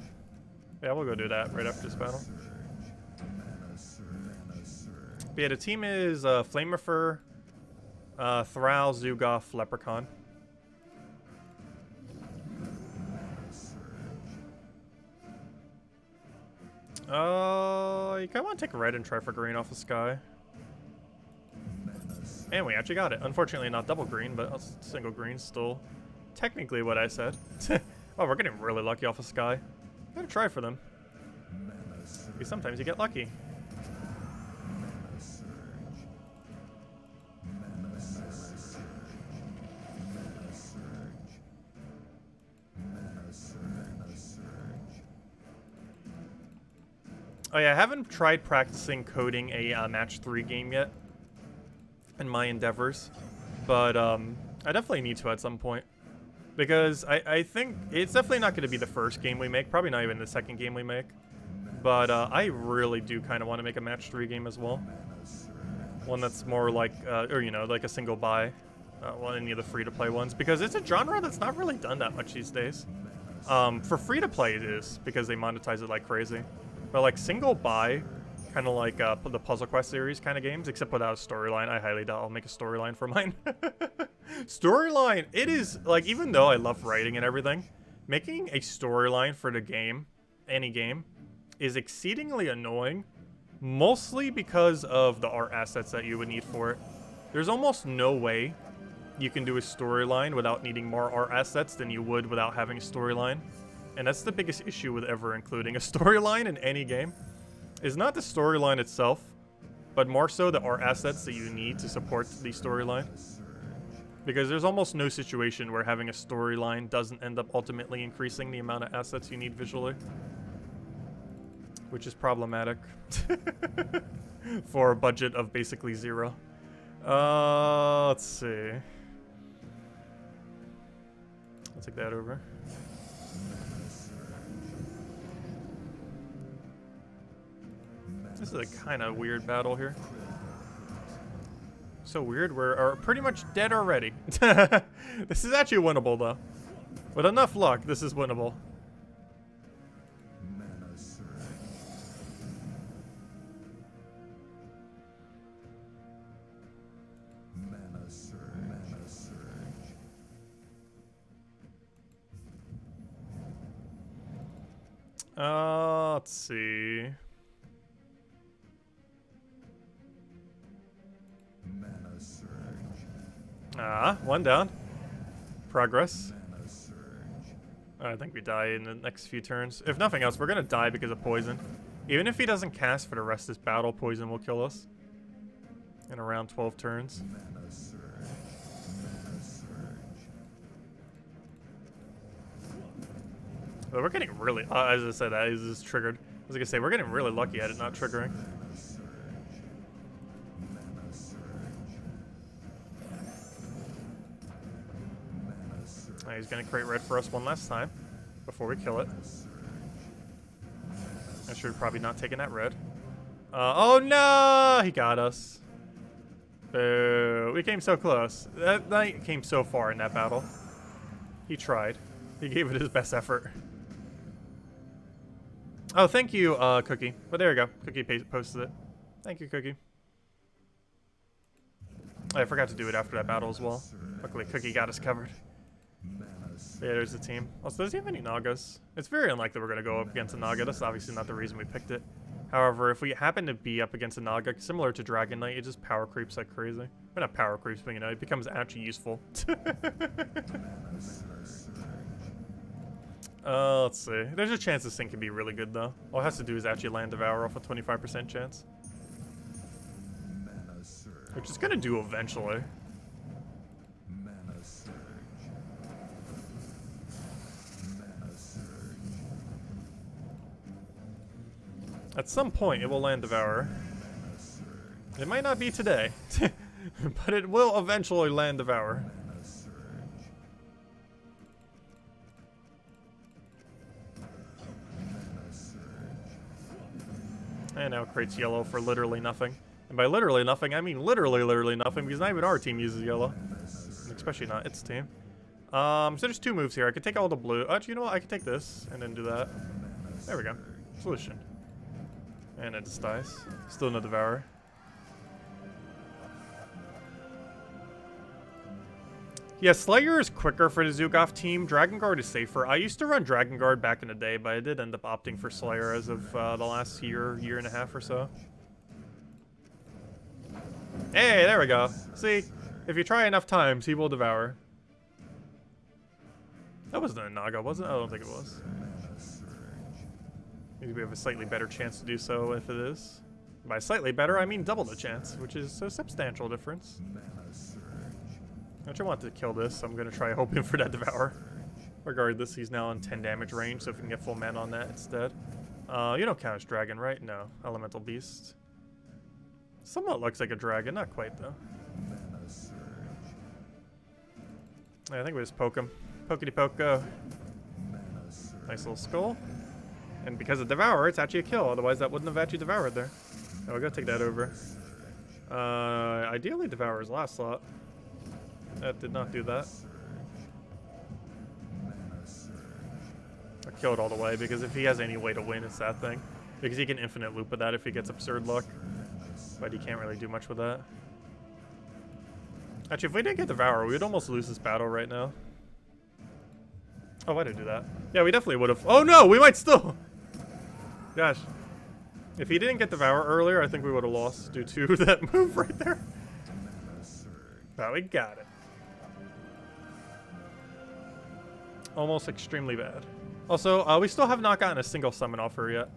Yeah, we'll go do that right after this battle. But yeah, the team is Flamefer, Thrall, Zugoff, Leprechaun. You kind of want to take red and try for green off the sky. And we actually got it. Unfortunately, not double green, but single green still technically what I said. Oh, we're getting really lucky off the sky. Gotta try for them. Because sometimes you get lucky. Oh yeah, I haven't tried practicing coding a match 3 game yet in my endeavors, but I definitely need to at some point, because I think it's definitely not going to be the first game we make, probably not even the second game we make, but I really do kind of want to make a match 3 game as well, one that's more like, or you know, like a single buy, well, any of the free-to-play ones, because it's a genre that's not really done that much these days. For free-to-play it is, because they monetize it like crazy. But like single buy, kind of like the Puzzle Quest series kind of games, except without a storyline. I highly doubt I'll make a storyline for mine. Storyline, it is like, even though I love writing and everything, making a storyline for the game, any game, is exceedingly annoying. Mostly because of the art assets that you would need for it. There's almost no way you can do a storyline without needing more art assets than you would without having a storyline. And that's the biggest issue with ever including a storyline in any game, is not the storyline itself, but more so the art assets that you need to support the storyline. Because there's almost no situation where having a storyline doesn't end up ultimately increasing the amount of assets you need visually. Which is problematic for a budget of basically 0. Let's see. I'll take that over. This is a kind of weird battle here. So weird, we're pretty much dead already. This is actually winnable though. With enough luck, this is winnable. Let's see. One down. Progress. I think we die in the next few turns. If nothing else, we're gonna die because of poison. Even if he doesn't cast for the rest of this battle, poison will kill us. In around 12 turns. But we're getting really, as I said, that is triggered. I was gonna say, we're getting really lucky at it not triggering. He's gonna create red for us one last time before we kill it. I should have probably not taken that red. Oh no! He got us. Boo. We came so close. That knight came so far in that battle. He tried. He gave it his best effort. Oh, thank you, Cookie. But there you go. Cookie posted it. Thank you, Cookie. I forgot to do it after that battle as well. Luckily, Cookie got us covered. Yeah, there's the team. Also, does he have any Nagas? It's very unlikely we're going to go up against a Naga. That's obviously not the reason we picked it. However, if we happen to be up against a Naga, similar to Dragon Knight, it just power creeps like crazy. Well, not power creeps, but you know, it becomes actually useful. Let's see. There's a chance this thing can be really good, though. All it has to do is actually land Devour off a 25% chance. Which it's going to do eventually. At some point, it will land Devour. It might not be today, but it will eventually land Devour. And now it creates yellow for literally nothing. And by literally nothing, I mean literally nothing, because not even our team uses yellow. Especially not its team. So there's two moves here. I could take all the blue. Actually, you know what? I could take this and then do that. There we go. Solution. And it just dies. Still no Devourer. Yeah, Slayer is quicker for the Zugov team. Dragon Guard is safer. I used to run Dragon Guard back in the day, but I did end up opting for Slayer as of the last year and a half or so. Hey, there we go. See, if you try enough times, he will devour. That wasn't a Naga, was it? I don't think it was. Maybe we have a slightly better chance to do so if it is. By slightly better, I mean double the chance, which is a substantial difference. I actually want to kill this. I'm going to try hoping for that Devour. Regardless, he's now on 10 damage range, so if we can get full mana on that instead. You don't count as dragon, right? No. Elemental Beast. Somewhat looks like a dragon. Not quite, though. Yeah, I think we just poke him. Pokety poke go. Nice little skull. And because of Devour, it's actually a kill. Otherwise, that wouldn't have actually devoured there. Oh, we gotta take that over. Ideally, Devour's last slot. That did not do that. I killed all the way because if he has any way to win, it's that thing. Because he can infinite loop with that if he gets absurd luck. But he can't really do much with that. Actually, if we didn't get Devour, we would almost lose this battle right now. Oh, why did I do that? Yeah, we definitely would have. Oh no, we might still. Gosh. If he didn't get Devour earlier, I think we would have lost due to that move right there. But we got it. Almost extremely bad. Also, we still have not gotten a single summon off her yet.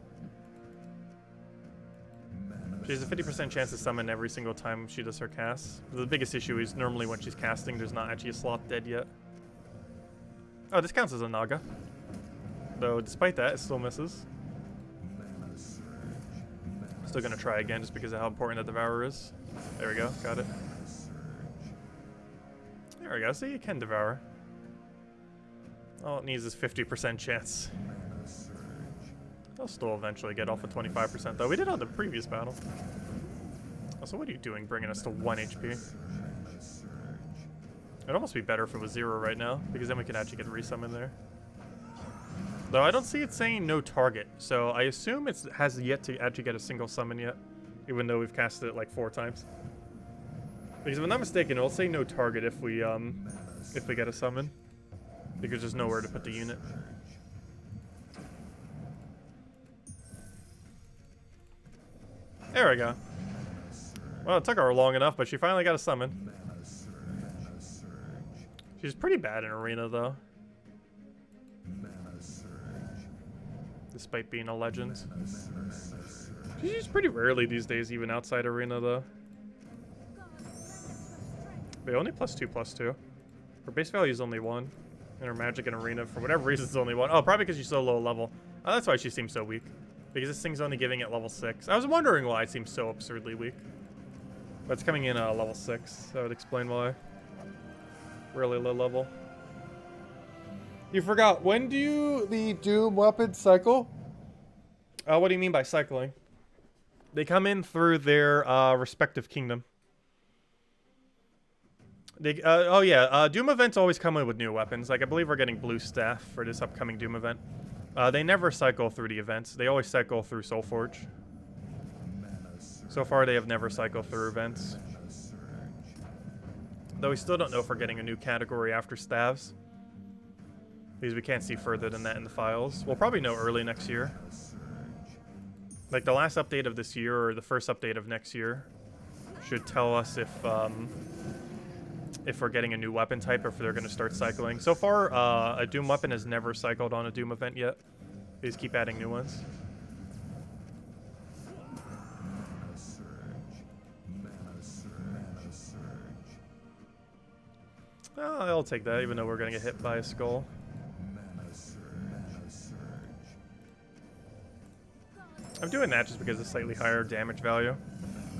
She has a 50% chance to summon every single time she does her cast. The biggest issue is normally when she's casting, there's not actually a slot dead yet. Oh, this counts as a Naga. Though, despite that, it still misses. Still gonna try again just because of how important that Devourer is. There we go, got it. There we go, see, you can Devour. All it needs is 50% chance. I'll still eventually get off of 25% though. We did on the previous battle. Also, what are you doing bringing us to 1 HP? It'd almost be better if it was 0 right now, because then we could actually get resummon there. Though I don't see it saying no target, so I assume it has yet to actually get a single summon yet, even though we've casted it like 4 times. Because if I'm not mistaken, it'll say no target if we get a summon. Because there's nowhere to put the unit. There we go. Well, it took her long enough, but she finally got a summon. She's pretty bad in Arena, though. Despite being a legend. She's used pretty rarely these days, even outside Arena, though. But only +2/+2. Her base value is only 1. And her magic in Arena, for whatever reason, is only 1. Oh, probably because she's so low level. Oh, that's why she seems so weak. Because this thing's only giving it level 6. I was wondering why it seems so absurdly weak. But it's coming in level 6. That would explain why. Really low level. You forgot, when do the Doom weapons cycle? What do you mean by cycling? They come in through their respective kingdom. They, oh yeah, Doom events always come in with new weapons. Like, I believe we're getting Blue Staff for this upcoming Doom event. They never cycle through the events. They always cycle through Soulforge. So far, they have never cycled through events. Though we still don't know if we're getting a new category after Staves. Because we can't see further than that in the files. We'll probably know early next year. Like, the last update of this year, or the first update of next year, should tell us if we're getting a new weapon type or if they're going to start cycling. So far, a Doom weapon has never cycled on a Doom event yet. They just keep adding new ones. Oh, I'll take that, even though we're going to get hit by a skull. I'm doing that just because of slightly higher damage value.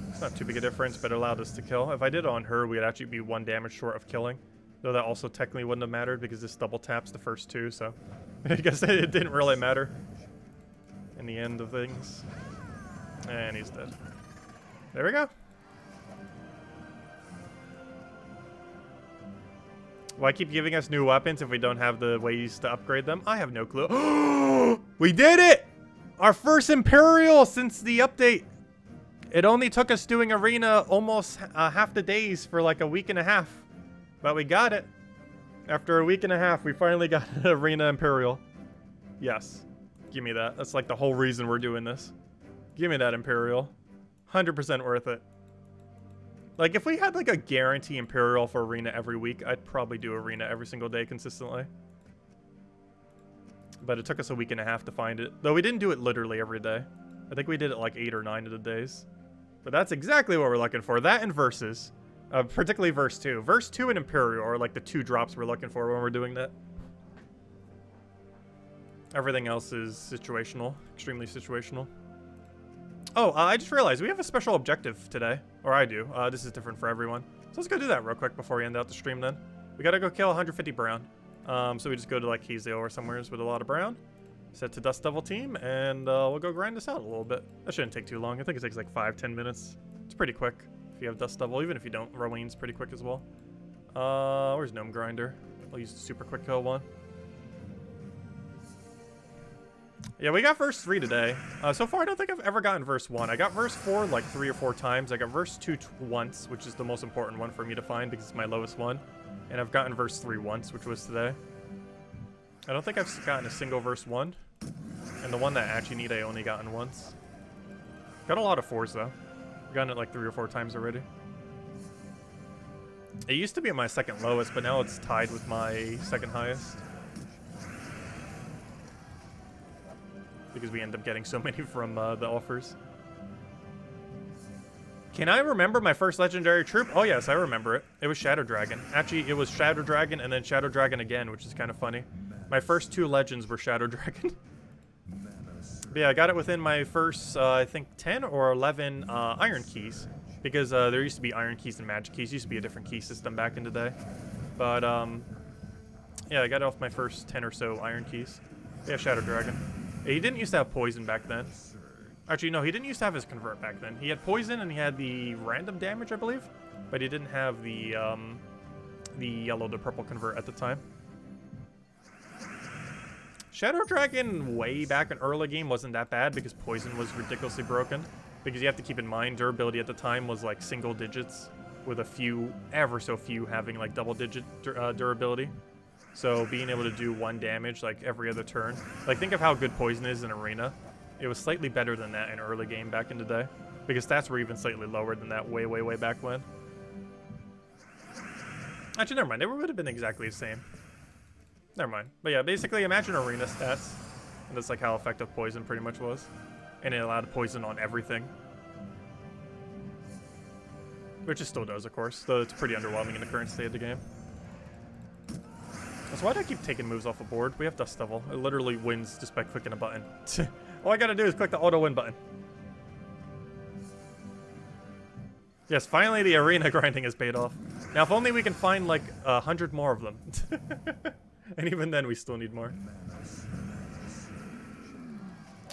It's not too big a difference, but it allowed us to kill. If I did it on her, we'd actually be 1 damage short of killing. Though that also technically wouldn't have mattered because this double taps the first 2, so I guess it didn't really matter in the end of things. And he's dead. There we go. Why keep giving us new weapons if we don't have the ways to upgrade them? I have no clue. We did it! Our first Imperial since the update. It only took us doing Arena almost half the days for like a week and a half. But we got it. After a week and a half, we finally got an Arena Imperial. Yes. Give me that. That's like the whole reason we're doing this. Give me that Imperial. 100% worth it. Like, if we had, like, a guarantee Imperial for Arena every week, I'd probably do Arena every single day consistently. But it took us a week and a half to find it. Though we didn't do it literally every day. I think we did it, like, 8 or 9 of the days. But that's exactly what we're looking for. That and Versus. Particularly Verse 2. Verse 2 and Imperial are, like, the 2 drops we're looking for when we're doing that. Everything else is situational. Extremely situational. Oh, I just realized we have a special objective today. Or I do. This is different for everyone. So let's go do that real quick before we end out the stream then. We gotta go kill 150 brown. So we just go to like Keysdale or somewhere with a lot of brown. Set to Dust Devil team, and we'll go grind this out a little bit. That shouldn't take too long. I think it takes like 5-10 minutes. It's pretty quick if you have Dust Devil. Even if you don't, Rowan's pretty quick as well. Where's Gnome Grinder? I'll use the super quick kill one. Yeah, we got verse 3 today. So far, I don't think I've ever gotten verse 1. I got verse 4 like 3 or 4 times. I got verse 2 once, which is the most important one for me to find because it's my lowest one. And I've gotten verse 3 once, which was today. I don't think I've gotten a single verse 1. And the one that I actually need, I only gotten once. Got a lot of 4s, though. I've gotten it like 3 or 4 times already. It used to be at my second lowest, but now it's tied with my second highest. Because we end up getting so many from the offers. Can I remember my first legendary troop? Oh yes, I remember it. It was Shadow Dragon. Actually, it was Shadow Dragon and then Shadow Dragon again, which is kind of funny. My first 2 legends were Shadow Dragon. But yeah, I got it within my first, I think, 10 or 11 Iron Keys. Because there used to be Iron Keys and Magic Keys. It used to be a different key system back in the day. But, yeah, I got it off my first 10 or so Iron Keys. Yeah, Shadow Dragon. He didn't used to have poison back then. Actually, no, he didn't used to have his convert back then. He had poison and he had the random damage, I believe. But he didn't have the yellow to purple convert at the time. Shadow Dragon way back in early game wasn't that bad because poison was ridiculously broken. Because you have to keep in mind, durability at the time was like single digits with a few, ever so few, having like double digit durability. So being able to do 1 damage like every other turn. Like think of how good poison is in Arena. It was slightly better than that in early game back in the day. Because stats were even slightly lower than that way, way, way back when. Actually, never mind. They would have been exactly the same. Never mind. But yeah, basically imagine Arena stats. And that's like how effective poison pretty much was. And it allowed poison on everything. Which it still does, of course. Though it's pretty underwhelming in the current state of the game. So why do I keep taking moves off the board? We have Dust Devil. It literally wins just by clicking a button. All I gotta do is click the auto win button. Yes, finally the arena grinding has paid off. Now if only we can find like 100 more of them. And even then we still need more.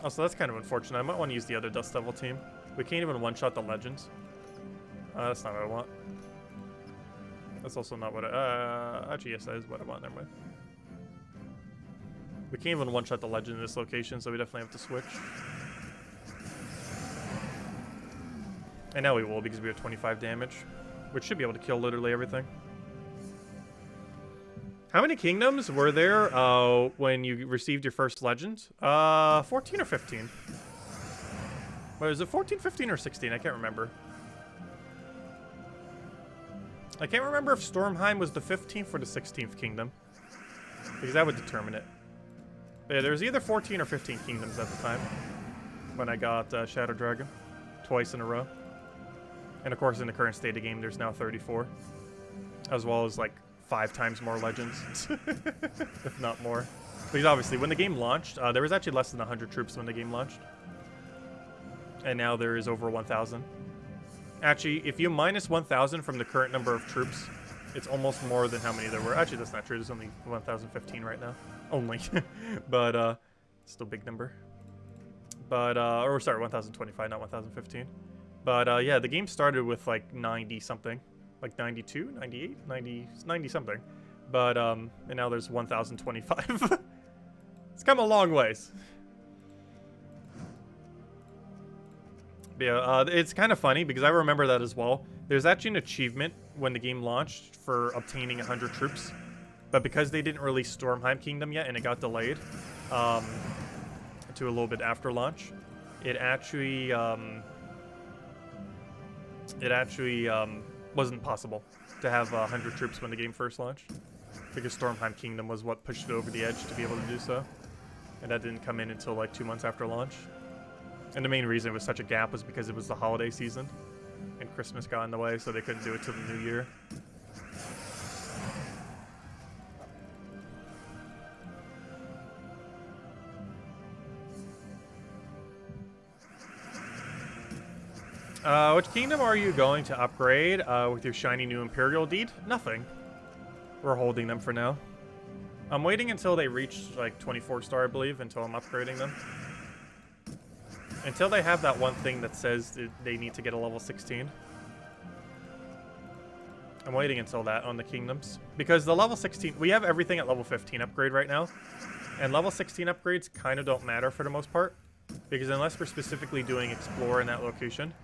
Oh, so that's kind of unfortunate. I might want to use the other Dust Devil team. We can't even one-shot the legends. That's not what I want. That's also not what I... actually, yes, that is what I want. Never mind. We can't even one-shot the legend in this location, so we definitely have to switch. And now we will, because we have 25 damage. Which should be able to kill literally everything. How many kingdoms were there when you received your first legend? 14 or 15? Wait, was it 14, 15, or 16? I can't remember. I can't remember if Stormheim was the 15th or the 16th kingdom. Because that would determine it. But yeah, there was either 14 or 15 kingdoms at the time. When I got Shadow Dragon. Twice in a row. And of course, in the current state of the game, there's now 34. As well as like 5 times more legends. If not more. Because obviously, when the game launched, there was actually less than 100 troops when the game launched. And now there is over 1,000. Actually, if you minus 1,000 from the current number of troops, it's almost more than how many there were. Actually, that's not true. There's only 1,015 right now. Only. But, still a big number. But, or sorry, 1,025, not 1,015. But, yeah, the game started with, like, 90-something. Like, 92, 98, 90 something. But, and now there's 1,025. It's come a long ways. But yeah, it's kind of funny because I remember that as well. There's actually an achievement when the game launched for obtaining 100 troops. But because they didn't release Stormheim Kingdom yet and it got delayed to a little bit after launch, it actually wasn't possible to have 100 troops when the game first launched. Because Stormheim Kingdom was what pushed it over the edge to be able to do so. And that didn't come in until like 2 months after launch. And the main reason it was such a gap was because it was the holiday season. And Christmas got in the way, so they couldn't do it till the new year. Which kingdom are you going to upgrade with your shiny new Imperial Deed? Nothing. We're holding them for now. I'm waiting until they reach like 24 star, I believe, until I'm upgrading them. Until they have that one thing that says that they need to get a level 16. I'm waiting until that on the kingdoms. Because the level 16, we have everything at level 15 upgrade right now. And level 16 upgrades kind of don't matter for the most part. Because unless we're specifically doing Explore in that location,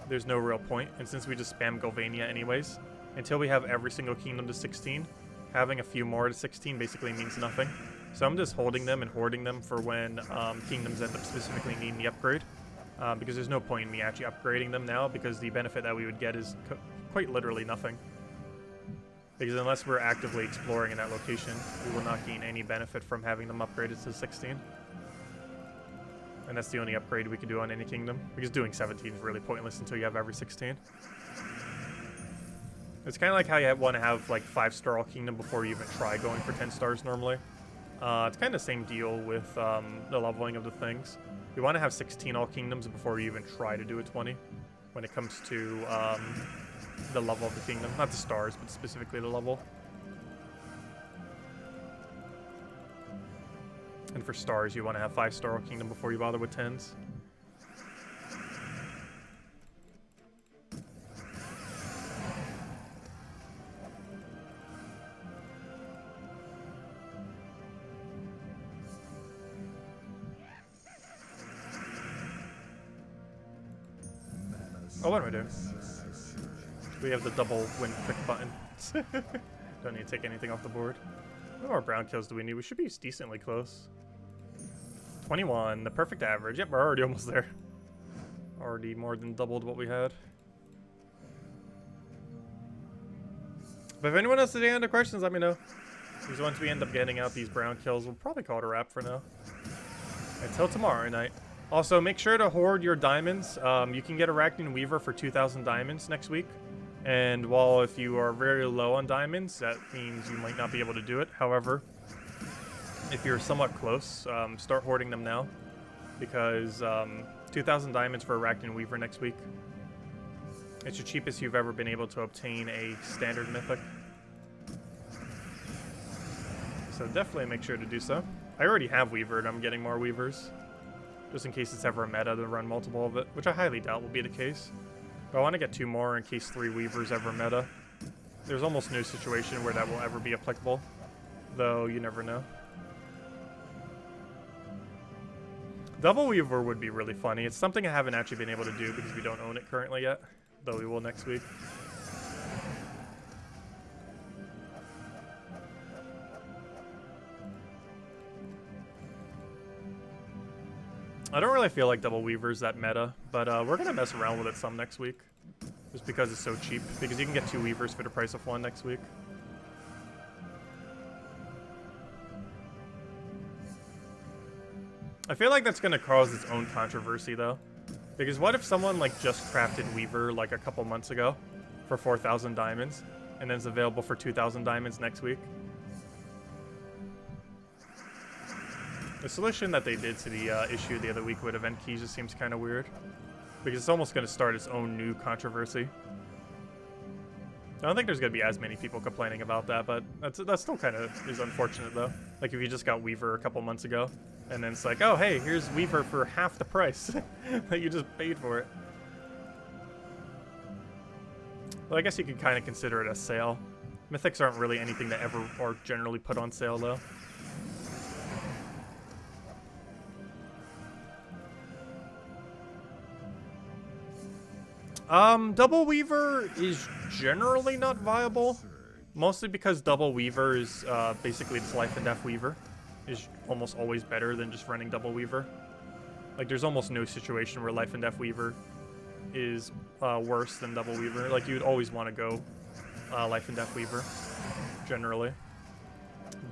there's no real point. And since we just spam Golvania anyways, until we have every single kingdom to 16, having a few more to 16 basically means nothing. So I'm just holding them and hoarding them for when kingdoms end up specifically needing the upgrade. Because there's no point in me actually upgrading them now, because the benefit that we would get is quite literally nothing. Because unless we're actively exploring in that location, we will not gain any benefit from having them upgraded to 16. And that's the only upgrade we can do on any kingdom, because doing 17 is really pointless until you have every 16. It's kind of like how you want to have like 5-star all kingdom before you even try going for 10 stars normally. It's kind of the same deal with the leveling of the things. We want to have 16 all kingdoms before we even try to do a 20 when it comes to the level of the kingdom. Not the stars, but specifically the level. And for stars, you want to have 5-star all kingdom before you bother with 10s. Oh, what am I doing? We have the double win quick button. Don't need to take anything off the board. What more brown kills do we need? We should be decently close. 21, the perfect average. Yep, we're already almost there. Already more than doubled what we had. But if anyone has any other questions, let me know. Because once we end up getting out these brown kills, we'll probably call it a wrap for now. Until tomorrow night. Also, make sure to hoard your diamonds. You can get Arachne Weaver for 2,000 diamonds next week. And while if you are very low on diamonds, that means you might not be able to do it. However, if you're somewhat close, start hoarding them now. Because 2,000 diamonds for Arachne Weaver next week. It's the cheapest you've ever been able to obtain a standard mythic. So definitely make sure to do so. I already have Weaver and I'm getting more Weavers. Just in case it's ever a meta to run multiple of it, which I highly doubt will be the case. But I want to get 2 more in case 3 Weavers ever meta. There's almost no situation where that will ever be applicable, though you never know. Double Weaver would be really funny. It's something I haven't actually been able to do because we don't own it currently yet, though we will next week. I don't really feel like Double Weaver's that meta, but we're going to mess around with it some next week. Just because it's so cheap. Because you can get 2 Weavers for the price of 1 next week. I feel like that's going to cause its own controversy, though. Because what if someone like just crafted Weaver like a couple months ago for 4,000 diamonds, and then it's available for 2,000 diamonds next week? The solution that they did to the issue the other week with event keys just seems kind of weird. Because it's almost going to start its own new controversy. I don't think there's going to be as many people complaining about that, but that still kind of is unfortunate, though. Like, if you just got Weaver a couple months ago, and then it's like, oh, hey, here's Weaver for half the price that you just paid for it. Well, I guess you could kind of consider it a sale. Mythics aren't really anything that ever are generally put on sale, though. Double Weaver is generally not viable. Mostly because Double Weaver is basically this Life and Death Weaver. Is almost always better than just running Double Weaver. Like, there's almost no situation where Life and Death Weaver is worse than Double Weaver. Like, you'd always want to go Life and Death Weaver, generally.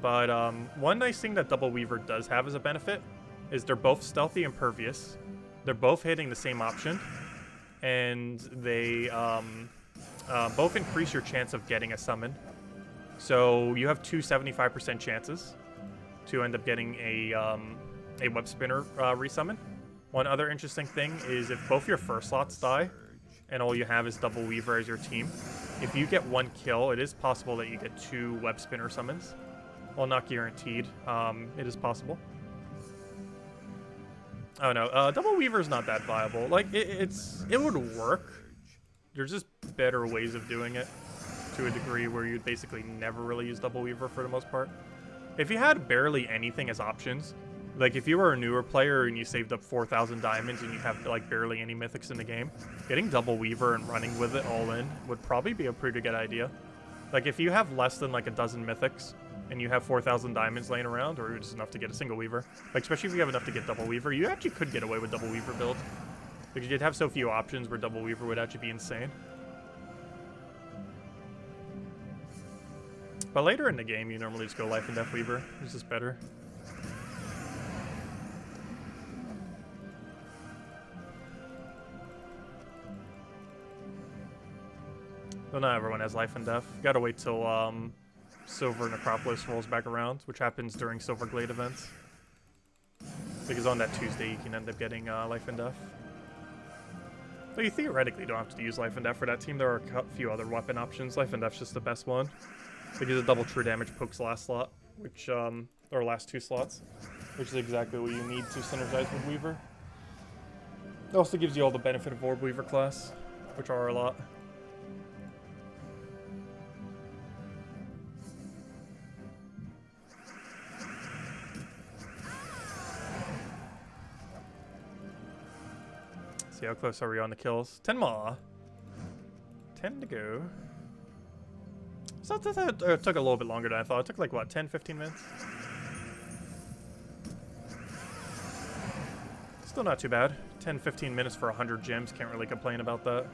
But one nice thing that Double Weaver does have as a benefit is they're both stealthy and pervious. They're both hitting the same option. And they both increase your chance of getting a summon. So you have two 75% chances to end up getting a web spinner resummon. One other interesting thing is if both your first slots die and all you have is Double Weaver as your team, if you get one kill, it is possible that you get two web spinner summons. Well, not guaranteed. It is possible. Oh no, Double Weaver is not that viable. Like, it would work. There's just better ways of doing it to a degree where you'd basically never really use Double Weaver for the most part. If you had barely anything as options, like if you were a newer player and you saved up 4,000 diamonds and you have like barely any mythics in the game, getting Double Weaver and running with it all in would probably be a pretty good idea. Like if you have less than like a dozen mythics and you have 4,000 diamonds laying around, or just enough to get a single Weaver, like especially if you have enough to get Double Weaver, you actually could get away with Double Weaver build. Because you'd have so few options where Double Weaver would actually be insane. But later in the game, you normally just go Life and Death Weaver. It's just better. Well, not everyone has Life and Death. You gotta wait till Silver Necropolis rolls back around, which happens during Silver Glade events. Because on that Tuesday, you can end up getting Life and Death. So you theoretically don't have to use Life and Death for that team. There are a few other weapon options. Life and Death's just the best one. Because it double true damage pokes last slot, which, or last two slots, which is exactly what you need to synergize with Weaver. It also gives you all the benefit of Orb Weaver class, which are a lot. See how close are we on the kills? 10 more. 10 to go. So it took a little bit longer than I thought. It took like, what, 10, 15 minutes? Still not too bad. 10, 15 minutes for 100 gems. Can't really complain about that.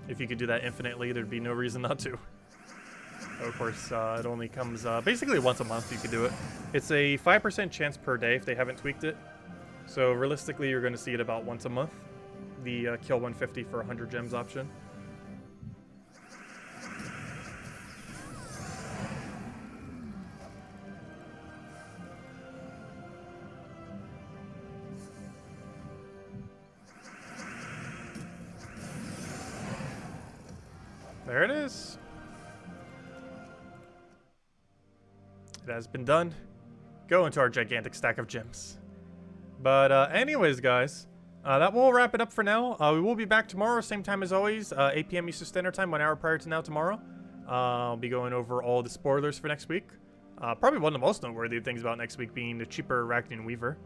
If you could do that infinitely, there'd be no reason not to. Of course, it only comes basically once a month you could do it. It's a 5% chance per day if they haven't tweaked it. So realistically, you're going to see it about once a month. The kill 150 for 100 gems option. There it is. It has been done. Go into our gigantic stack of gems. But anyways, guys, that will wrap it up for now. We will be back tomorrow, same time as always, 8 p.m. Eastern Standard Time, 1 hour prior to now tomorrow. I'll be going over all the spoilers for next week. Probably one of the most noteworthy things about next week being the cheaper Arachne Weaver,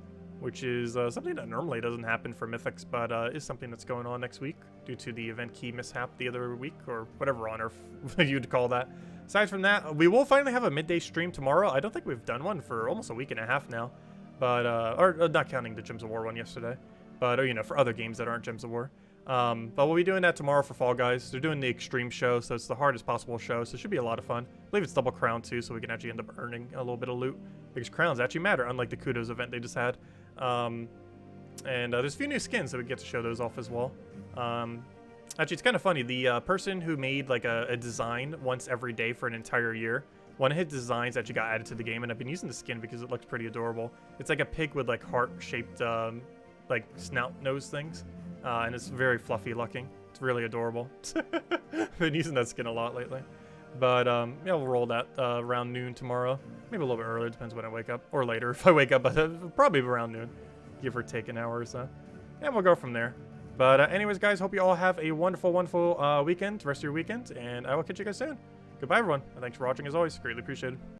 which is something that normally doesn't happen for Mythics, but is something that's going on next week due to the event key mishap the other week, or whatever on earth you'd call that. Aside from that, we will finally have a midday stream tomorrow. I don't think we've done one for almost a week and a half now. But, or not counting the Gems of War one yesterday, but, you know, for other games that aren't Gems of War. But we'll be doing that tomorrow for Fall Guys. They're doing the Extreme show, so it's the hardest possible show, so it should be a lot of fun. I believe it's double crown, too, so we can actually end up earning a little bit of loot. Because crowns actually matter, unlike the Kudos event they just had. And there's a few new skins, so we get to show those off as well. Actually, it's kind of funny. The person who made, like, a design once every day for an entire year, one of his designs actually got added to the game, and I've been using the skin because it looks pretty adorable. It's like a pig with like heart-shaped like snout nose things, and it's very fluffy looking. It's really adorable. Been using that skin a lot lately. But yeah, we'll roll that around noon tomorrow. Maybe a little bit earlier, depends when I wake up, or later if I wake up, but probably around noon, give or take an hour or so. And we'll go from there. But anyways, guys, hope you all have a wonderful, wonderful weekend, rest of your weekend, and I will catch you guys soon. Goodbye, everyone, and thanks for watching as always. Greatly appreciated.